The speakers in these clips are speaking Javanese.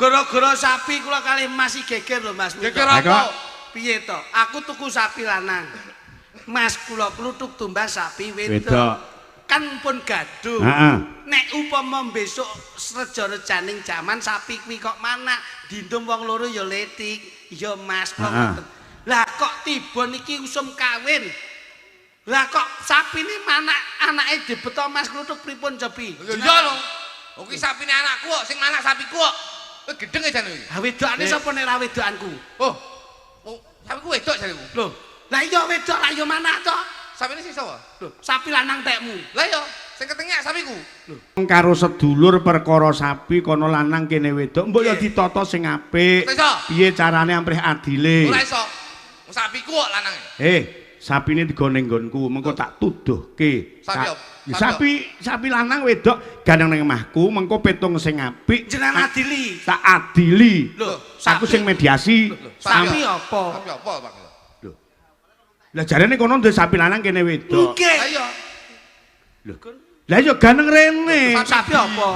Gara-gara sapi kula kalih Mas geger lho Mas. Geger apa? Piye to? Aku tuku sapi lanang. Mas kula kluthuk tumbas sapi wedok. Kan pun gaduh. Nek upama besok reja-rejaning jaman sapi kuwi kok manak, dindum wong loro ya letik. Ya Mas kok ngoten. Lah kok tiba niki usum kawin. Lah kok sapine manak anake dibeto Mas kluthuk pripun Cepi? Iya lho. Oke sapine anakku kok sing manak sapiku kok. Kowe gedeng jan iki. Ha wedokane sapa nek ra wedokanku? Oh. Sapiku wedok jariku. Lho, lah iya wedok ra ya manak to. Sapine sing sapa? Lho, sapi lanang tekmu. Lah iya, sing ketengek sapiku. Lho. Karo sedulur perkara sapi kono lanang kene wedok, mbok ya ditata sing apik. Piye carane amprih adile? Ora iso. Sapiku kok lanang. Sapine digone nggonku, mengko tak tuduhke. Sapi lanang wedok gandeng nang omahku, mengko petung sing apik. Jenengan adili. Tak adili. Lho, aku sing mediasi. Sapi apa? Sapi apa, Pak? Lho. Lah jarene kono ndek sapi lanang kene wedok. Nggih. Lah iya. Lho. Lah iya gandeng rene. Sapi apa?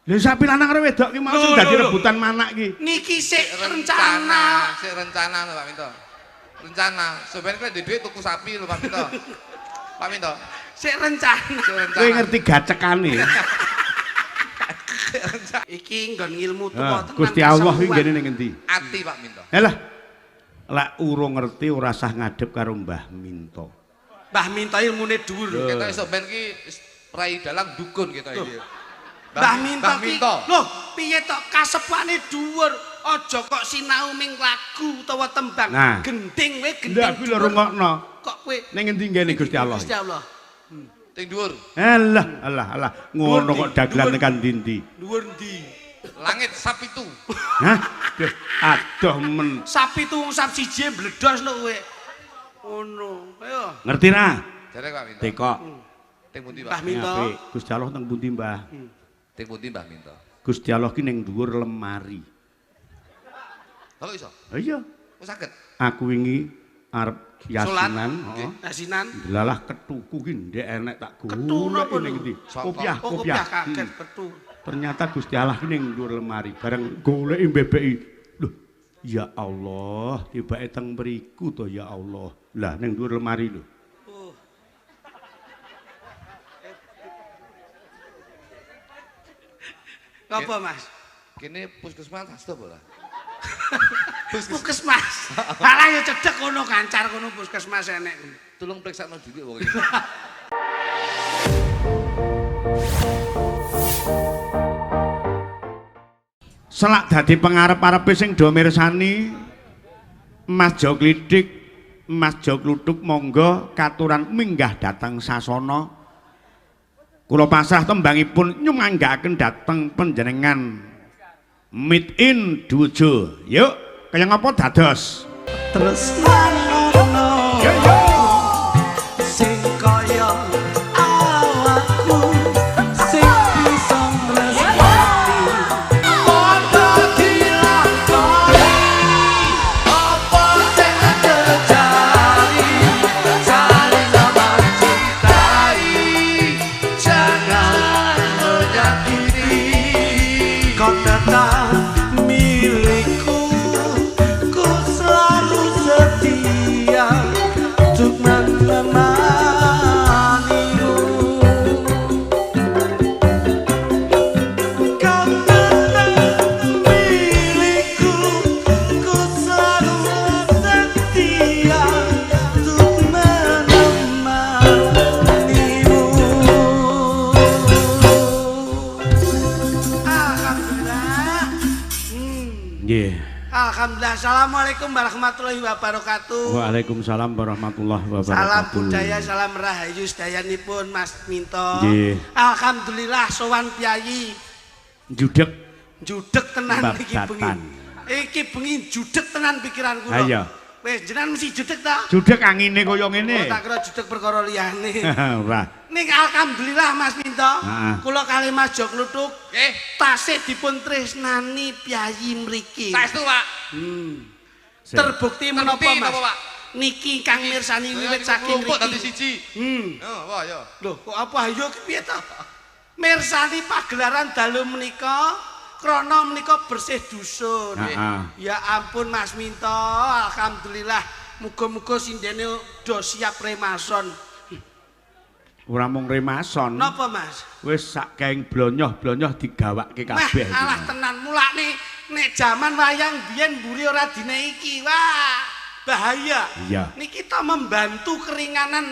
Lha sapi lanang karo wedok ki mau sing dadi rebutan manak ki. Niki sik rencana. Sik rencana lho Pak Minto. Rencana. Sampeyan kok ndek dhuwit tuku sapi lho Pak Minto. Pak Minto. Sik rencana. Kowe ngerti gacekane. Iki nggon ilmu tuwa tenan. Gusti Allah iki ngene ning endi? Ati Pak Minto. Lah. Lek urung ngerti ora usah ngadep karo Mbah Minto. Mbah Minto ilmune dhuwur. Ketok sampeyan ki rai dalang dukun ketok iki. Mbah Minto. Lho, piye tok kasepane dhuwur. Aja kok sinau ming lagu utawa tembang. Gending we gending. Lah kuwi lho rungokno. Kok kowe ning endi ngene Gusti Allah? Gusti Allah. Ting dhuwur. Alah. Ngono kok dagelan tekan ndi? Dhuwur ndi? Langit sapi tu. Hah? Aduh men. Sapi tu sap siji mbledos lho kowe. Ngono. Ayo. Ngerti ra? Jare Pak Minto. Tekok. Ting pundi Pak? Mbah Minto. Gusti Allah teng pundi, Mbah? Ting pundi Mbah Minto? Gusti Allah ki ning dhuwur lemari. Halo iso? Iya. Kok saged? Aku wingi arep yasinan, Yasinan. Delalah ketuku ki ndek enek tak Ketu napa ning ndi? Kopiah kaget ketu. Ternyata Gusti Allah ki ning dhuwur lemari, bareng goleki mbebeki. Loh, ya Allah, tibake teng mriku to ya Allah. Lah ning dhuwur lemari lho. Apa Mas? Kene puskesmas stop ora? Puskesmas. Malah ya cedhek kono kancar kono puskesmas enek. Tulung priksakno dhisik wong iki. Selak dadi pengarep-arepe sing do mirsani Mas Jo Klithik, Mas Jo Kluthuk monggo katuran minggah dhateng sasana. Kula pasrah tembangipun nyumanggaken dhateng panjenengan Meet in Dujo. Yuk, kaya ngapa dados? Tresnanono sing kaya awakku sing bisa mresnani padha dilakoni apa sing terjadi saling sama cintai jangan menyakiti kau datang milikku ku selalu setia untuk menemanimu kau datang milikku ku selalu setia untuk menemanimu. Alhamdulillah. Nggih. Alhamdulillah. Assalamualaikum warahmatullahi wabarakatuh. Waalaikumsalam warahmatullahi wabarakatuh. Salam budaya, salam rahayu sedayanipun Mas Minto. Nggih. Alhamdulillah sowan piyayi. Judeg Judeg tenan iki bengi. babatan. Iki bengi judeg tenan pikiranku. Ayo. Wis jenengan mesti judeg ta? Judeg angine kaya ngene. Oh, tak kira judeg perkara liyane. Ora. Ning alhamdulillah Mas Minto. Kula kali Mas Jo Kluthuk Nggih. tasih dipun tresnani piyayi mriki. Saestu, Pak. Terbukti menapa Terbukti Mas? napa, Pak? Niki kang mirsani wiwit saking Kelompok dadi mriki. siji. Hmm. Oh, wah ya. Loh, kok apa ayo ki piye to? Mirsani pagelaran dalu menika krana menika bersih dusun. Heeh. Ya ampun Mas Minto, alhamdulillah muga-muga sindene do siap remason. Ora mung remason. Napa Mas? Wis sak keng blonyoh-blonyoh digawake kabeh. Alah tenan mulane nek jaman wayang biyen mburi ora dine iki. Wah, bahaya. Iya. Niki kita membantu keringanan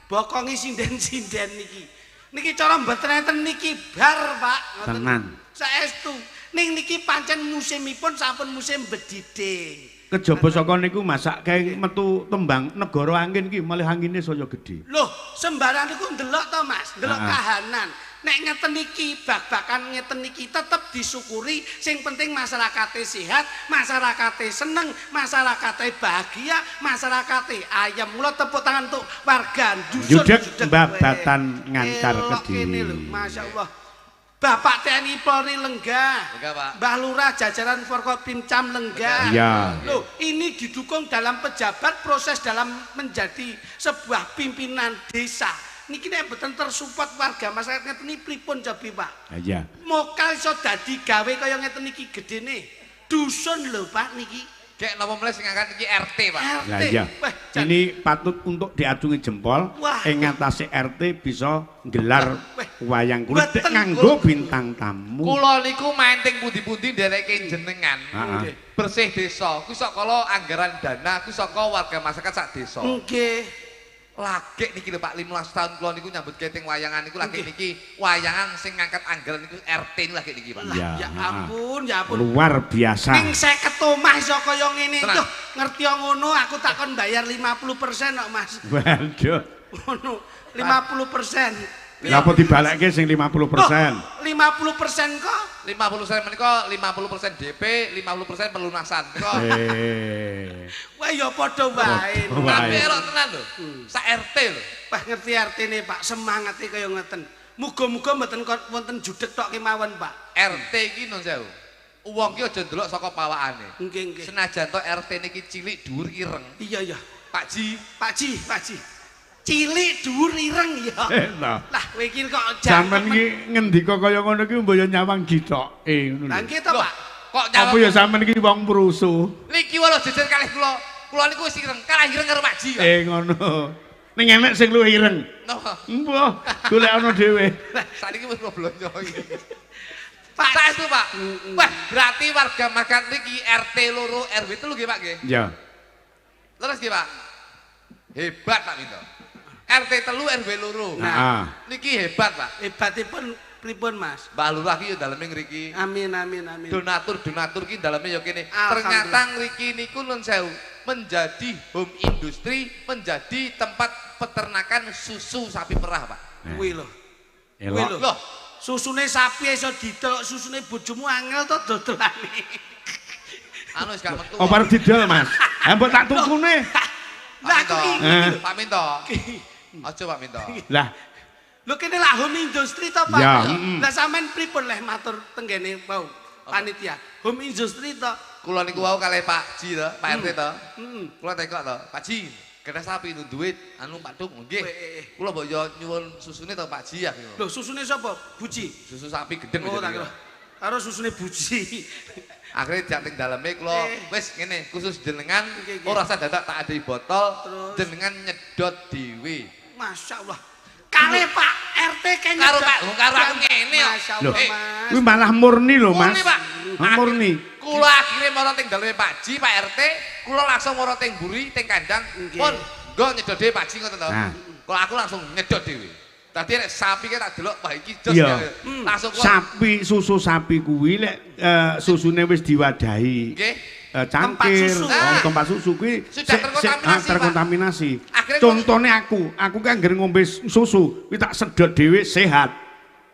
bokongi sinden-sinden niki. Niki cara mboten enten niki bar, Pak. Ngoten. Tenan. Saestu. Ning niki pancen musimipun sampun musim bedhidhing. Kejaba saka niku masak kae metu tembang negara angin ki malih angine saya gedhe. Loh, sembarang niku ndelok to, Mas, ndelok kahanan. Nek ngeten iki bak-bakan ngeten iki tetep disyukuri, sing penting masyarakate sehat, masyarakate seneng, masyarakate bahagia, masyarakate ayem. Mula tepuk tangan untuk warga dusun Judek babatan ngancar Kediri. Kediri. Masyaallah. Bapak TNI Polri lenggah. Lenggah, Pak. Mbah Lurah jajaran Forkopimcam lenggah. Iya. Loh, ini didukung dalam pejabat proses dalam menjadi sebuah pimpinan desa. Niki nek mboten tersupport warga masyarakat ngeten iki pripun cobi, Pak? Iya. Mokal iso dadi gawe kaya ngeten iki gedene. Dusun lho, Pak niki. Kayak napa mulai sing angkat iki RT, Pak. RT. Lah iya. Wah, Ini patut untuk diacungi jempol. Wah. Ing ngatasé RT bisa nggelar Wah. wayang kulit Mboten nganggo bintang tamu. Kula niku main teng pundi-pundi ndereke jenengan. Heeh. Bersih desa. Ku saka anggaran dana, ku saka warga masyarakat sak desa. Nggih. Lagi niki lho Pak 15 tahun kula niku nyambut keting wayangan niku lagi Nggih. niki wayangan sing ngangkat anggaran niku RT niku lagi niki Pak. Iya. Ya ampun, ya ampun. Luar biasa. Ning 50 omah iso kaya ngene. Tenang. Duh, ngerti ngono aku takon bayar 50% kok, Mas. Waduh. Ngono, 50%. Napa dibalekke sing 50%? 50% kok. 50% menika 50% DP, 50% pelunasan. Menika Wah ya padha wae. Padha wae. tapi elok tenan lho. Sak RT lho. Wah ngerti artine Pak, semangate kaya ngeten. Muga-muga mboten wonten judek tok kemawon, Pak. RT iki nun sewu. Wong ki aja ndelok saka pawakane. Nggih, nggih. Senajan to RT niki cilik dhuwur ireng. Iya ya. Pak Ji, Pak Ji. Cilik dhuwur ireng ya. Lah, Lah kowe iki kok sampean iki ngendika kaya ngono iki mbaya nyawang githoke ngono Lah lho. nggih to, Pak. kok Apa jawab ya sampean iki wong prusuh? niki walau jejer kalih kula. Kula niku wis ireng, kalah ireng karo Pak Ji. Pak. Ngono. Ning enek sing luwih ireng. Napa? Mbah, golekno dhewe. Saniki wis blonjo iki. Pak. Saestu Pak. Wah, berarti warga masyarakat niki RT loro RW 3 nggih Pak nggih. Ya. Terus nggih Pak. Hebat Pak Minto. RT 3 RW loro. Heeh. Niki hebat Pak. Hebatipun pripun, Mas? Mbah Lurah ki yo daleme ngriki. Amin. Donatur ki daleme yo kene. Alhamdulillah. Ternyata ngriki niku nun sewu menjadi home industri, menjadi tempat peternakan susu sapi perah Pak. Kuwi lho. Elok. Loh, Susune sapi iso didelok, susune bojomu angel to dodolane. anu wis gak metu. Apa arep didol, Mas? Ha mbok tak tukune. Lah aku iki. Pak Minto. Aja Pak Minto. Lah, Lho kene lah home industry to, Pak. Ya, Lah sampean pripun leh matur tenggene wau panitia. Home industry to. Kula niku wau kalih Pak Ji to, Pak RT to. Heeh. Kula tekok to, Pak Ji, kena sapi itu duit anu Pak Duk nggih. Kula mbok yo nyuwun susune to Pak Ji ya. Lho susune sapa? Buji. Susu sapi gedeng Oh, gitu. tak kira. Karo susune buji. Akhirnya jating daleme kula wis ngene khusus jenengan Nggih, nggih. ora usah dadak tak adai botol Terus? jenengan nyedot dhewe. Masyaallah. Kalih Pak RT kayaknya. Karo Pak, karo aku ngene kok. Masyaallah, Eh, Mas. kuwi malah murni lho, Mas. Murni, Pak. Murni. Kula akhirnya mara teng daleme Pak Ji, Pak RT, kula langsung mara teng mburi teng kandang. Nggih. Pun nggo nyedot dhewe Pak Ji ngoten to. Nah. Kalau aku langsung nyedot dhewe. Tadi nek sapi ki tak delok wah iki jos Iya. ya. Langsung kula Sapi susu sapi kuwi lek susune wis diwadahi. nggih. Cangkir, Tempat susu. tempat susu kuwi Sudah terkontaminasi, Pak. terkontaminasi. Akhirnya Contohnya aku kan anggere ngombe susu, kuwi tak sedot dhewe sehat.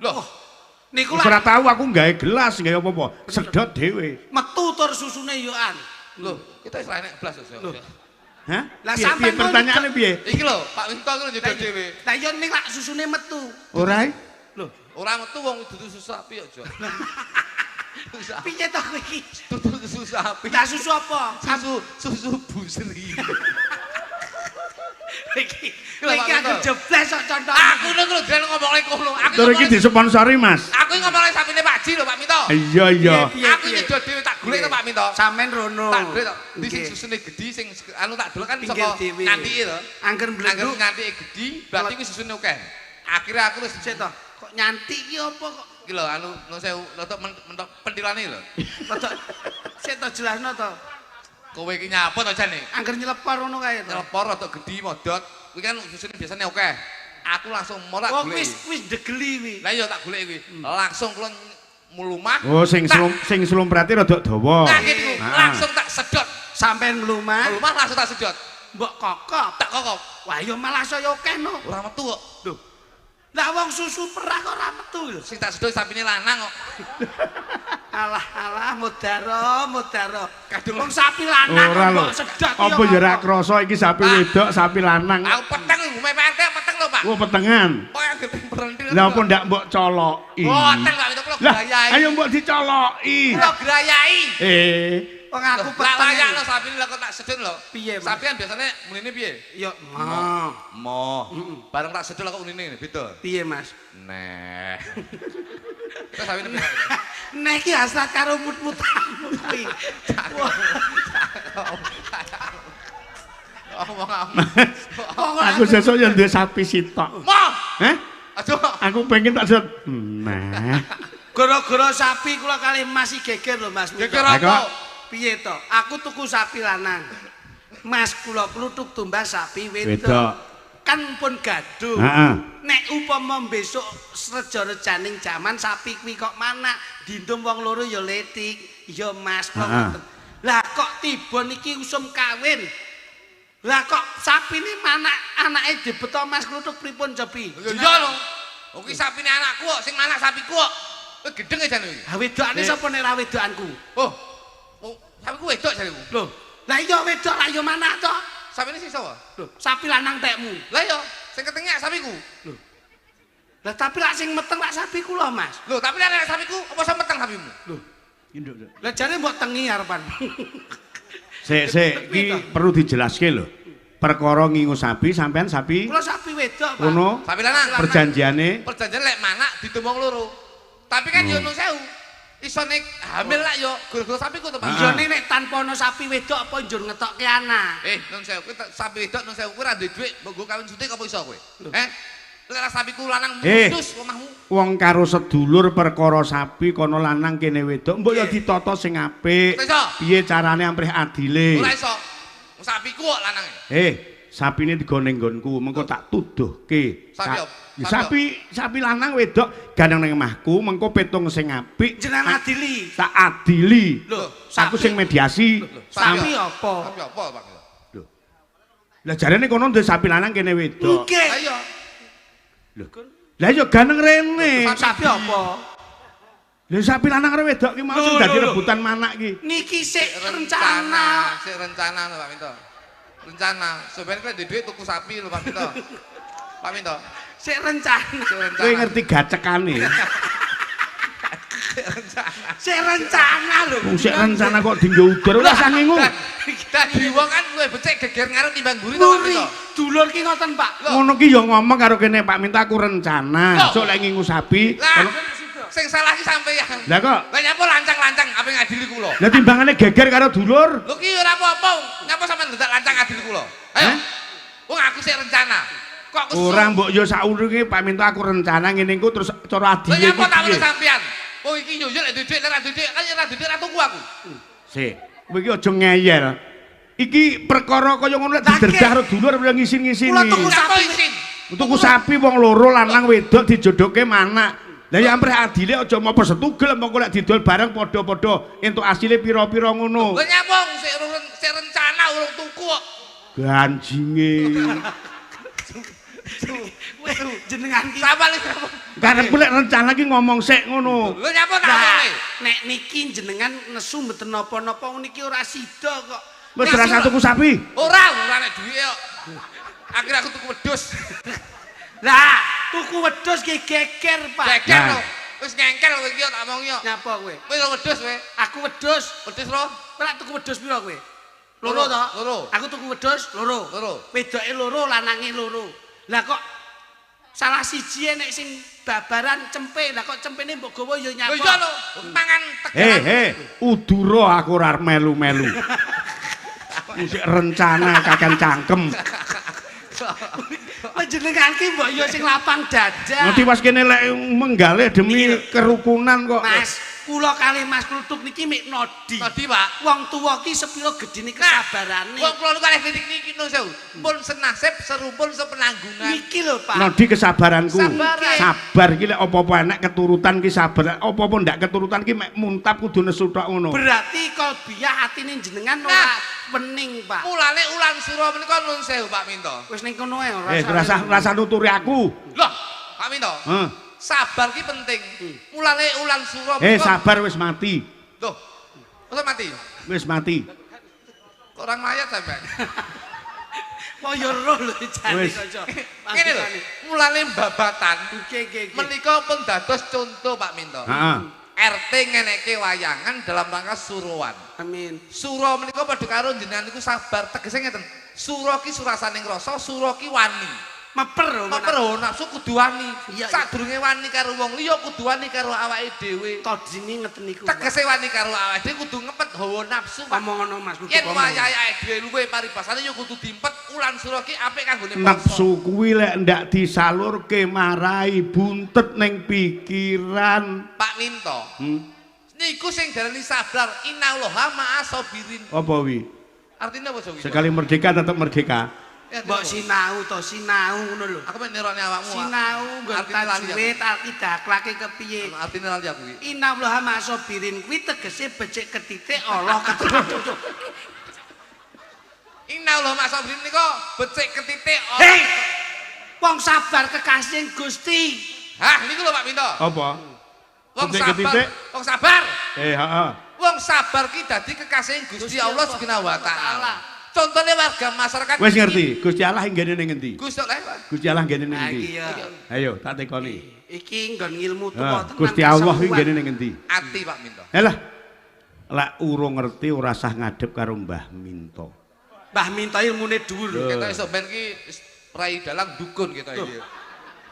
Loh, Niku Ora lah tahu aku gawe gelas, gawe apa-apa, sedot dhewe. metu tur susune yo an. loh, kita wis enek blas Jos. Loh. Hah? Lah, Piye, sampean piye, pertanyaane piye? Iki lho, Pak Winto ku nyedot dhewe. Lah yo ning lak susune metu. Ora? Lho, Ora metu wong dudu susu sapi kok, Jo. piye to kowe iki? Dudu susu sapi. Lah susu apa? Susu busri. Iki Lho, Pak iki aku Winto. jebles kok contoh. Aku niku lho den ngomongke kono. Aku Tur iki ngomongke- disponsori, Mas. Aku ngomongke sapine Pak ngaji lho Pak Minto. Iya iya. Aku nyedot dhewe tak golek to Pak Minto. Sampeyan rono. Tak golek to. Ndi sing susune gedhi sing anu tak delok kan saka ngantike to. Angger mblenduk ngantike gedhi, berarti kuwi susune akeh. Akhire aku wis sik to. Kok nyantik ki apa kok? Iki lho anu sewu rada mentok pentilane lho. Rada sik to jelasno to. Kowe iki nyapa to jane? Angger nyelepor ngono kae to. Nyelepor rada gedhi modot. Kuwi kan susune biasane akeh. Aku langsung morak Oh golek. wis degeli kuwi. Lah iya tak golek kuwi. Langsung kula mlumat. Oh sing slumprate rada dawa. Nah gitu langsung tak sedot. Sampeyan mlumat. Mlumat langsung tak sedot. Mbok kokop. Tak kokop. Wah ya malah saya akeh no. Ora metu kok. Lho. Lah wong susu perah kok ora metu lho. Sing tak sedot sapine lanang kok. Alah mudaro. Kadung wong sapi lanang Ora lho. kok sedot ya. Apa ya ora krasa iki sapi wedok, sapi lanang. Aku peteng ngume peteng lho Pak. Oh petengan. Kok yang berhenti. Lah apa ndak mbok coloki? Boten Pak itu kula Lah grayai. ayo mbok dicoloki. Kula grayai. Wong aku Lah peteng. layakno sapine lho kok tak sedot lho. Piye, Mas? Sapi kan biasane munine piye? Ya, Mo. Bareng tak sedot lho kok munine beda. piye Mas? Nah. Terus sapine piye? Nek iki hasrat karo mut-mutanmu kuwi. Aku sesuk ya duwe sapi sitok. Mo. Heh? Aduh. Aku pengen tak sedot. Nah. Gara-gara sapi kula kali Mas iki geger lho Mas. Geger apa? Piye to? Aku tuku sapi lanang. Mas kula kluthuk tumbas sapi wedok. Wedok. Kan pun gaduh. Heeh. Nek upama besok reja-rejaning jaman sapi kuwi kok mana dindum wong loro ya letik. Ya Mas kok ngoten. Lah kok tiba niki usum kawin. Lah kok sapine mana anake dibeto Mas kluthuk pripun Jopi? Iya lho. Oke sapine anakku kok sing manak sapiku kok. Kowe gedeng jan iki. Ha wedokane sapa nek ra wedokanku? Oh. Sapiku wedok jariku. Lho, lah iya wedok ra yo mana to? Sapine sing sapa? Lho, sapi lanang tekmu. Lah iya, sing ketengek sapiku. Lho. Lah tapi lak sing meteng lak sapiku lho, Mas. Lho, tapi nek sapiku apa sing meteng sapimu? Lho. Lah jare mbok tengi arepan. Sik, iki perlu dijelaske lho. Perkara ngingu sapi sampean sapi Kula sapi wedok, Pak. ngono Sapi lanang. perjanjiane Perjanjian lek manak ditumbang loro. Tapi kan yo nun sewu. Iso nek hamil lak yo gara-gara sapiku to, Pak. Iya nek tanpa ana sapi wedok apa njur ngetokke anak. Nun sewu, kowe sapi wedok nun sewu kowe ra duwe dhuwit, mbok go kawin sutik apa iso kowe? Lek sapiku lanang mutus omahmu. wong karo sedulur perkara sapi kono lanang kene wedok mbok ya ditata sing apik. Piye carane amprih adile? Ora iso. Sapiku kok lanange. Sapine digone nggonku, mengko tak tuduhke. Sapi apa? Sapi lanang wedok gandeng nang omahku, mengko petung sing apik. Jenengan adili. Tak adili. Lho, aku sing mediasi. Sapi apa? Sapi apa, Pak? Lho. Lah jarene kono ndek sapi lanang kene wedok. Nggih. Lah iya. Lho. Lah iya gandeng rene. Sapi apa? Lha sapi lanang karo wedok ki mau sing dadi rebutan manak ki. Niki sik rencana. Sik rencana lho Pak Minto. Rencana. Sebenarnya kan duit tuku sapi lho Pak Minto. Pak Minto. Sik rencana. Kowe ngerti gacekane. Sik rencana lho. Sik rencana kok dinggo udur ora usah ngingu. Dadi wong kan luwih becik geger ngarep timbang mburi to Pak Minto. Dulur ki ngoten, Pak. Ngono ki ya ngomong karo kene Pak Minto aku rencana. Sok lek ngingu sapi. Sing salah ki sampeyan. Lah kok? Lah nyapa lancang-lancang apa ngadili kula? Lah timbangane geger karo dulur. Lho ki ora apa-apa. Nyapa sampean ndak lancang adil kula? Ayo. Wong aku sik rencana. Kok kesu. Ora mbok yo saurunge Pak Minto aku rencana ngene iku terus cara adile. Lah nyapa tak sampean? Wong iki nyunyul lek duit ora duit kan ora duit ora tuku aku. Sik, kowe iki aja ngeyel. Iki perkara kaya ngono lek diderdah karo dulur ora ngisin-ngisini. Kula tuku sapi. Tuku sapi wong loro lanang wedok dijodohke manak. Lah ya amprih adile aja mopo setugel mongko lek didol bareng padha-padha entuk asile pira-pira ngono. Lah nyapa sik rencana urung tuku kok. Ganjinge. Jenengan ki Sapal Karepku lek rencana ki ngomong sik ngono. Lho nyapa tak ngomong. nek niki jenengan nesu mboten napa-napa niki ora sida kok. Wis rasa tuku sapi. Ora nek duwe kok. Akhirnya aku tuku wedhus. Lah, tuku wedhus ki geger, Pak. Geger lho. Wis ngengkel kowe iki tak omong yo. Nyapa kowe? Kowe lho wedhus kowe. Aku wedhus. Wedhus lho. Kowe lak tuku wedhus pira kowe? Loro to? Loro. Aku tuku wedhus loro. Loro. Wedoke loro, lanange loro. Lah kok salah siji nek sing babaran cempe. Lah kok cempene mbok gawa ya nyapa. Lho iya lho, mangan tegalan. Udura aku ora melu-melu. Musik rencana kakek cangkem. Panjenengan ki mbok ya sing lapang dada. Ngerti pas kene lek menggalih demi kerukunan kok. Mas, kula kalih Mas Kluthuk niki mik nodi. Nodi, Pak. Wong tuwa ki sepira gedene kesabarane. Wong kula niku kalih titik niki nun sewu. Pun senasib serumpun sepenanggungan. Niki lho, Pak. Nodi kesabaranku. Sabaran. Sabar ki lek apa-apa enek keturutan ki sabar. Apa-apa ndak keturutan ki mek muntap kudu nesu tok ngono. Berarti kalbiah atine jenengan ora wening, Pak. Mulane ulan sura menika nun sewu Pak Minto. Wis ning kono ae ora. Rasa nuturi aku. Loh, Pak Minto. Sabar ki penting. Mulane ulan sura menika. Sabar wis mati. Loh. Masa mati? Wis mati. Kok orang mayat sampean? Kok yo roh lho jane kanca. Ngene lho, mulane babatan. Nggih. Menika pun dados contoh Pak Minto. Heeh. RT ngeneke wayangan dalam rangka suruhan. Amin. Sura menika padha karo jenengan niku sabar. Tegese ngeten. Sura ki surasaning rasa, sura ki wani. Meper nafsu kudu wani. Iya, Sadurunge wani karo wong liya kudu wani karo awake dhewe. Todine ngeten niku. Tegese wani karo awake dhewe kudu ngepet hawa nafsu. Ngomong ngono Mas. Yen wayahe dhewe luwe paribasane ya kudu dimpet. Ulan sura ki apik kanggone bangsa. Nafsu kuwi lek ndak disalurke marai buntet ning pikiran. Pak Minto. Niku sing darani sabar. Innallaha ma'asabirin. Apa wi? Artinya apa Sowi? Sekali merdeka tetap merdeka. Mbok sinau to, sinau ngono lho. Aku pengen nerone awakmu. Sinau nggon tajwid alkidaklake kepiye. Artine lali aku iki. Innallaha ma'asabirin kuwi tegese becik ketitik Allah ketemu. Innallaha ma'asabirin nika becik ketitik Allah. Hei! Wong sabar kekasih Gusti. Hah, niku lho Pak Minto. Apa? Wong sabar. Heeh. Wong sabar ki dadi kekasih Gusti Allah Subhanahu wa taala. Contohnya warga masyarakat wis ngerti, Gusti Allah nggene ning endi? Gusti Allah nggene ning endi? Ayo, tak tekoni. Iki nggon ilmu tuwa tenan. Gusti Allah ki nggene ning endi? Ati Pak Minto. Halah. Lek urung ngerti ora usah ngadep karo Mbah Minto. Mbah Minto ilmune dhuwur. Kita iso ben ki rai dalang dukun kita iki.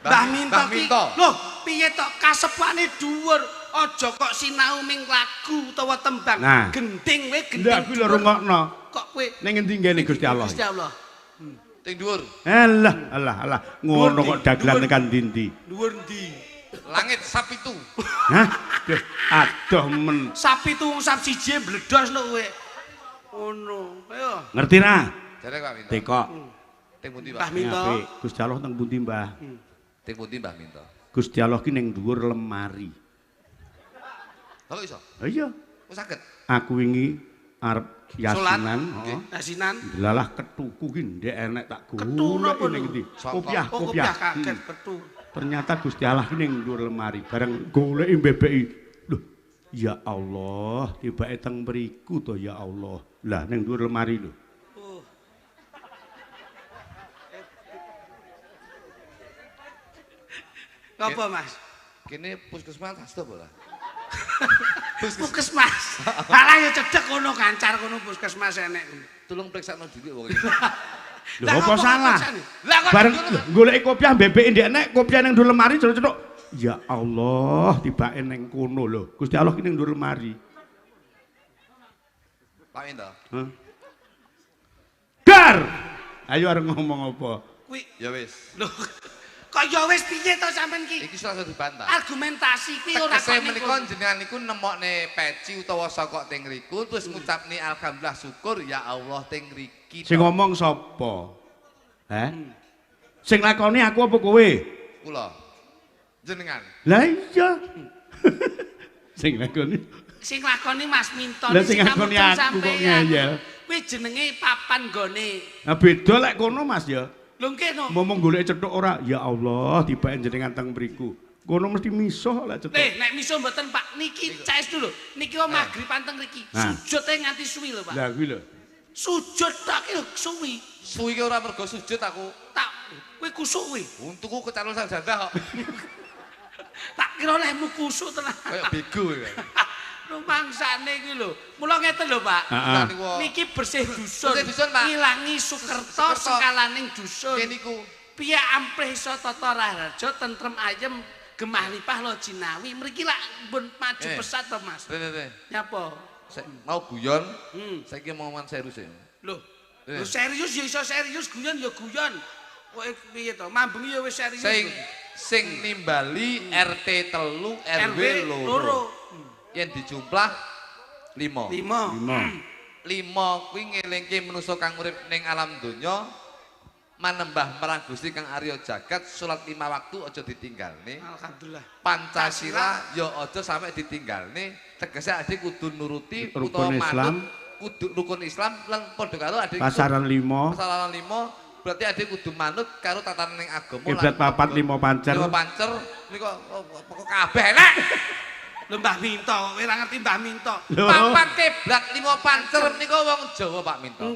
Mbah Minto. Lho, piye tok kasepane dhuwur? Aja kok sinau ming lagu utawa tembang. Gending we gending. Ndak kuwi lho rungokno. Kok kowe ning endi ngene Gusti Allah? Gusti Allah. Ting dhuwur. Alah. Ngono kok dagelan tekan ndi? Dhuwur ndi? Langit sapitu. Hah? Aduh men. Sapitu wong sap siji bledos lho kowe. Ngono. Ayo. Ngerti ra? Jare Pak Minto. Teko. Ting pundi Mbah Pak? Minto. Gusti Allah teng pundi, Mbah? Ting pundi Mbah Minto? Gusti Allah ki ning dhuwur lemari. Kok iso? Iya. Kok saged? Aku wingi arep yasinan, yasinan. Lalah ketuku ki ndek enek tak golek ning ndi. Kopiah kaget ketu. Ternyata Gusti Allah ki ning dhuwur lemari, bareng goleki mbebeki. Loh, ya Allah, tibake teng mriku to ya Allah. Lah ning dhuwur lemari lho. Apa Mas? Kene puskesmas hasto bola. Puskesmas. Halah ya cedhek kono kancar kono puskesmas enek. Tolong periksakno dhisik wong Lho apa salah? Lah kok bareng goleki kopiah mbebeki ndek enek, kopiah ning dhuwur lemari cedhek. Ya Allah, tibake ning kono lho. Gusti Allah ki ning dhuwur lemari. Pak Minto. Dar. Ayo arep ngomong apa? Kuwi ya wis. Lho. Kok ya wis piye to sampean ki? Iki ora dibantah. Argumentasi ki ora kok menika jenengan niku nemokne peci utawa sokok teng riku terus ngucapne alhamdulillah syukur ya Allah teng riki. Sing ngomong sapa? Sing lakoni aku apa kowe? Kula. Jenengan. Lah iya. Sing lakoni Mas Minto iki sing lakoni aku kok ngeyel. Kuwi jenenge papan gone. Nah beda lek kono Mas ya. Lho kene. Momong golek cethuk ora? Ya Allah, tibake jenengan teng mriku. Kono mesti misuh lek cethuk. Nek misuh mboten Pak, niki caestu lho. Niki wong magriban teng mriki. Sujud nganti suwi lho Pak. Lah kuwi lho. Sujud tak ki suwi. Suwi ki ora mergo sujud aku. Tak kowe kusuk kuwi. Untukku kecalon sajadah kok. Tak kira lehmu kusuk tenan. Kayak bego ya. Rumangsane iki lho. Mula ngeten lho, Pak. Niki bersih dusun. Ngilangi Sukerto sekalaning dusun. Nggih niku. Piye amprih iso tata raharja tentrem ayem Gemah Lipah lo Jinawi mriki lak pun maju pesat to Mas. Nyapa? Mau guyon, saiki mau man serius ya. Loh serius ya iso serius, guyon ya guyon. Kok piye to? Mambengi ya wis serius. Sing nimbali RT 3 RW 2. Yen dijumlah 5. 5 kuwi ngelingke manusa kang urip ning alam donya manembah marang Gusti Kang Arya Jagat salat 5 waktu aja ditinggalne. Alhamdulillah. Pancasila ya aja sampe ditinggalne. Tegese adik kudu nuruti utawa manut kudu rukun Islam lan padha karo adik pasaran 5. Pasaran 5 berarti adik kudu manut karo tatanan ning agama. Kiblat 4 5 pancer. 5 pancer niku kok kabeh enak. Lho Mbah Minto, kowe ora ngerti Mbah Minto. Papat kiblat 5 pancer niku wong Jawa Pak Minto.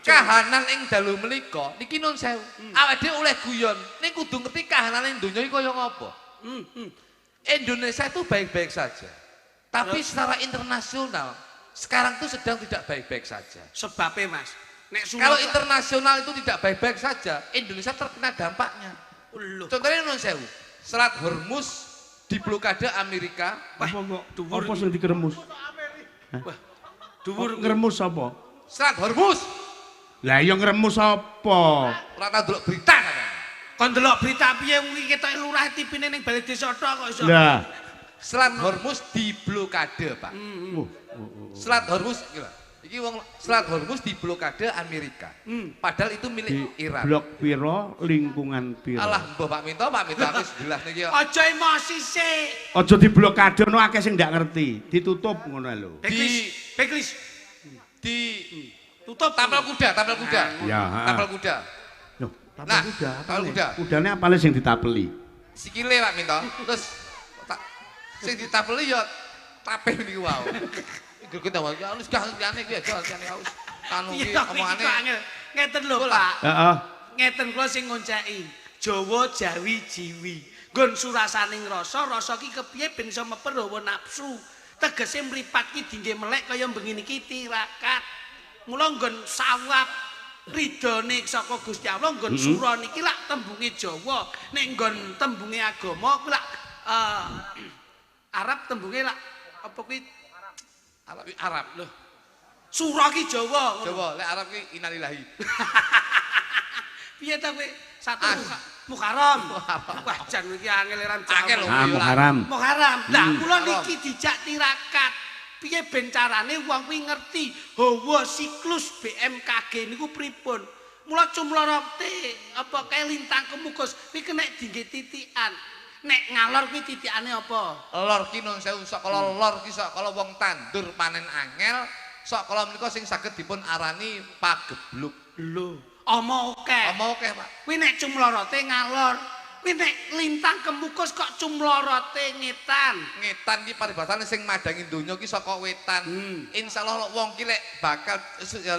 Kahanan ing dalu menika niki nun sewu. Awake dhewe oleh guyon. Ning kudu ngerti kahanane donya iki kaya ngapa. Indonesia itu baik-baik saja. Tapi secara internasional sekarang itu sedang tidak baik-baik saja. Sebabnya Mas, kalau internasional itu tidak baik-baik saja, Indonesia terkena dampaknya. Contohnya nun sewu, Selat Hormuz diblokade Amerika. Apa sing dikeremus? Dhuwur ngeremus apa? Selat Hormuz. Lah iya ngeremus apa? Ora tau ndelok berita kan. Kon delok berita piye kuwi ketok lurah tipine ning Balai Desa tok kok iso. Lah, Selat Hormuz diblokade, Pak. Selat Hormuz iki wong Selat Hormuz diblokade Amerika. Padahal itu milik Iran. Blok piro, lingkungan piro. Alah, mbah Pak Minto wis jelas niki. Aja emosi sik. Aja diblokade ono akeh sing ndak ngerti. Ditutup ngono lho. Beklis. Tutup tampil kuda. Ya, tampil kuda. Loh, tampil kuda. Tampil kuda. Kudane apale sing ditapeli? Sikile Pak Minto. Terus sing ditapeli ya tapeh niku wae. Iku tawang wis gane kuwi aja aus. Kanu iki omongane ngeten lho Pak. Heeh. Ngeten kula sing ngonceki. Jawa Jawi Jiwi. Nggon surasaning rasa ki kepiye ben iso meper hawa nafsu. Tegese mripat ki dingge melek kaya bengi niki tirakat. Mula nggon sawab ridone saka Gusti Allah nggon sura niki lak tembunge Jawa. Nek nggon tembunge agama kuwi lak Arab tembunge lak apa kuwi Arab lho. Sura ki Jawa. Jawa, lek Arab ki innalillahi. Piye ta kowe? Satu Muharram. Wah jan iki angel eran Jawa. Muharram. Lah kula niki dijak tirakat. Piye ben carane wong kuwi ngerti hawa siklus BMKG niku pripun. Mula cumlorote apa kae lintang kemukus kuwi kena dingge titikan. Nek ngalor kuwi titikane apa? Lor ki nun sewu sakala lor ki sakala wong tandur panen angel, sakala menika sing saged dipun arani pagebluk. Lho, ama akeh. Ama akeh, Pak. Kuwi nek cumlorote ngalor. Kuwi nek lintang kemukus kok cumlorote ngetan. Ngetan ki paribasane sing madangi donya ki saka wetan. Insyaallah wong ki lek bakal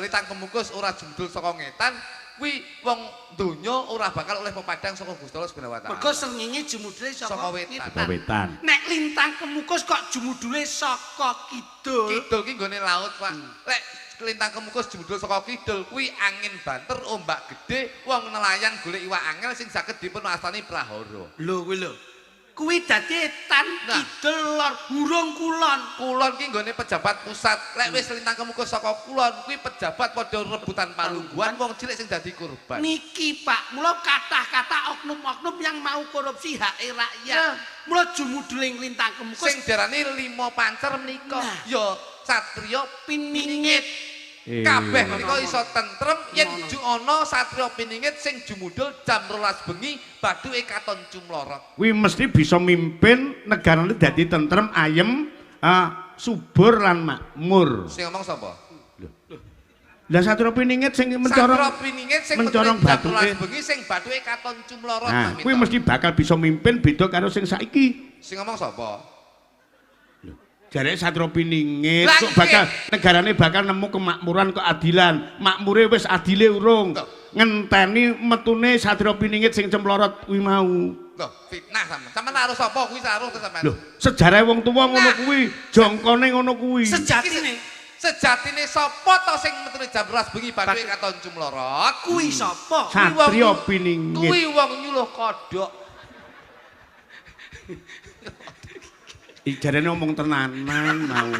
lintang kemukus ora jumdul saka ngetan, kuwi wong donya ora bakal oleh pepadang saka Gusti Allah Subhanahu wa taala. Mergo srengenge jumudule saka wetan. Nek lintang kemukus kok jumudule saka kidul. Kidul ki nggone laut, Pak. Lek lintang kemukus jumudul saka kidul kuwi angin banter, ombak gede, wong nelayan golek iwak angel sing saged dipun wastani prahara. Lho kuwi lho. Kuwi dadi etan kidul lor burung kulon. Kulon ki nggone pejabat pusat. Lek wis lintang kemukus saka kulon kuwi pejabat padha rebutan palungguhan wong cilik sing dadi korban. Niki Pak, mula kathah-kathah oknum-oknum yang mau korupsi hak rakyat. Mula jumuduling lintang kemukus sing diarani 5 pancer menika ya satriya piningit. Kabeh menika iso tentrem yen ana satriya piningit sing jumudul jam 12 bengi bathuke katon cumlorot. Kuwi mesti bisa mimpin negarane dadi tentrem, ayem, subur lan makmur. Sing ngomong sapa? Lah satriya piningit sing mencorong bathuke bengi sing bathuke katon cumlorot. Nah, kuwi mesti bakal bisa mimpin beda karo sing saiki. Sing ngomong sapa? Jarek satriya piningit kok bakal negarane bakal nemu kemakmuran keadilan. Makmure wis adile urung. Ngenteni metune satriya piningit sing cemplorot kuwi mau. Loh, fitnah sampean. Sampeyan harus sapa kuwi saruh to sampean? Lho, sejarahe wong tuwa ngono kuwi, jongkone ngono kuwi. Sejatine sapa to sing metune jam 12 bengi bathuke katon cumlorot? Kuwi sapa? Satriya piningit. Kuwi wong nyuluh kodhok. Jarene ngomong tenanan mau.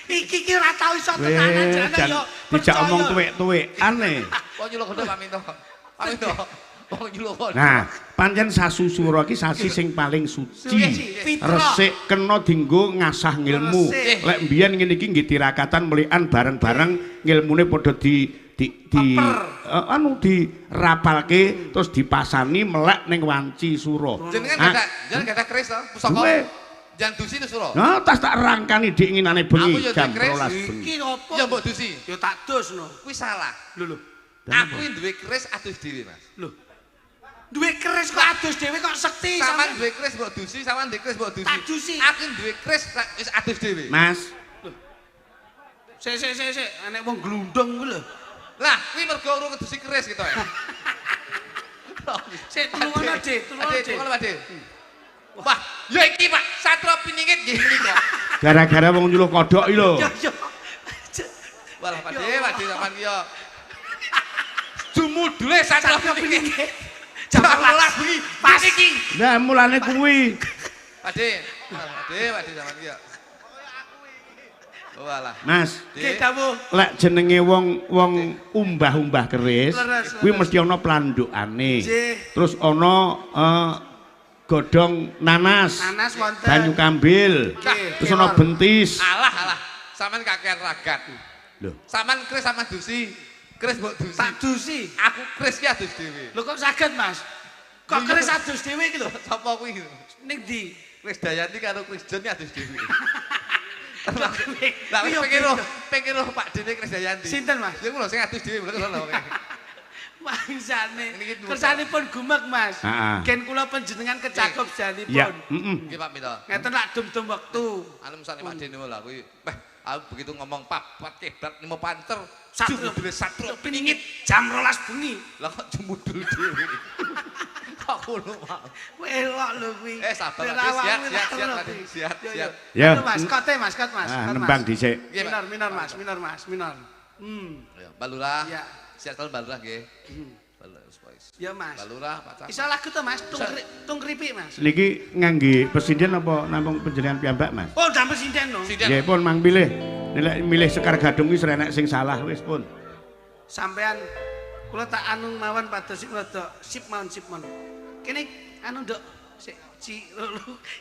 Iki ora tau iso tenanan jane yo. Dijak omong tuwek-tuwekan e. Kok nyuluk gendhe Pak Minto. Pak Minto. Kok nyuluk. Nah, pancen sasusura iki sasi sing paling suci. Resik kena dienggo ngasah ngilmu. Lek mbiyen ngene iki nggih tirakatan melikan bareng-bareng ngilmune padha dirapalke terus dipasani melek ning wanci sura. Jenengan gak keris to pusaka. Jan dusi to sura. Nah, tas tak rangkani diinginane bengi jam 12 bengi. Iki opo? Ya mbok dusi. Ya tak dusno. Kuwi salah. Lho. Aku duwe keris adus dhewe, Mas. Lho. Duwe keris kok adus dhewe kok sekti sampean duwe keris mbok dusi, sampean duwe keris mbok dusi. Tak dusi. Aku duwe keris wis adus dhewe. Mas. Sik, enek wong glundung kuwi lho. Lah, kuwi mergo urung ngedusi keris gitu ya. Sik tulungono, Dik, tulungono, Dik. Wah, ya iki Pak, Satria Piningit nggih menika. Gara-gara wong nyuluh kodhok iki lho. Yo. Walah, Pak Dik sampean ki yo. Jumudule Satria Piningit. Jam 12 bengi pas iki. Lah mulane kuwi. Pak Dik sampean ki yo. Walah. Mas, Nggih dawuh. lek jenenge wong umbah-umbah keris, kuwi mesti ana plandukane. Terus ana godhong nanas. Nanas wonten. Banyu kambil. Terus ana bentis. Alah. Sampean kakean ragat. Lho. Sampean keris sama dusi. Keris mbok dusi. Tak dusi. Aku keris ki adus dhewe. Lho kok saged, Mas? Kok keris adus dhewe iki lho? Sapa kuwi? Ning ndi? Kris Dayanti karo Kris Jon ki adus dhewe. Lah pengen roh Pak Dene Kris Dayanti. Sinten, Mas? Sing lho sing adus dhewe lho lho. Bangsane. Kersanipun gumek, Mas. Gen kula panjenengan kecakep janipun. Ya, Nggih Pak Minto. Ngeten lak dum-dum wektu. Anu mesane Pak Dene lho kuwi. Aku begitu ngomong papat keblat limo pancer. Jumudule Satria Piningit jam 12 bengi. Lah kok jumudul dhewe. Kok ngono Pak. Elok lho kuwi. Sabar siap. Ya. Mas, kote Mas. Nembang dhisik. Minor Mas. Ya, Balurah. Ya. Siap kali Balurah nggih. Balurah Spice. Ya Mas. Balurah Pak Cak. Iso lagu to Mas, tung kripik Mas. Niki ngangge presiden apa namung panjenengan piyambak, Mas? Oh, damel sinden no. Nggih pun mang pilih. Nek milih Sekar Gadung kuwi serenek sing salah wis pun. Sampean kula tak anu mawon pados sing rada sip mawon. Kene anu nduk sik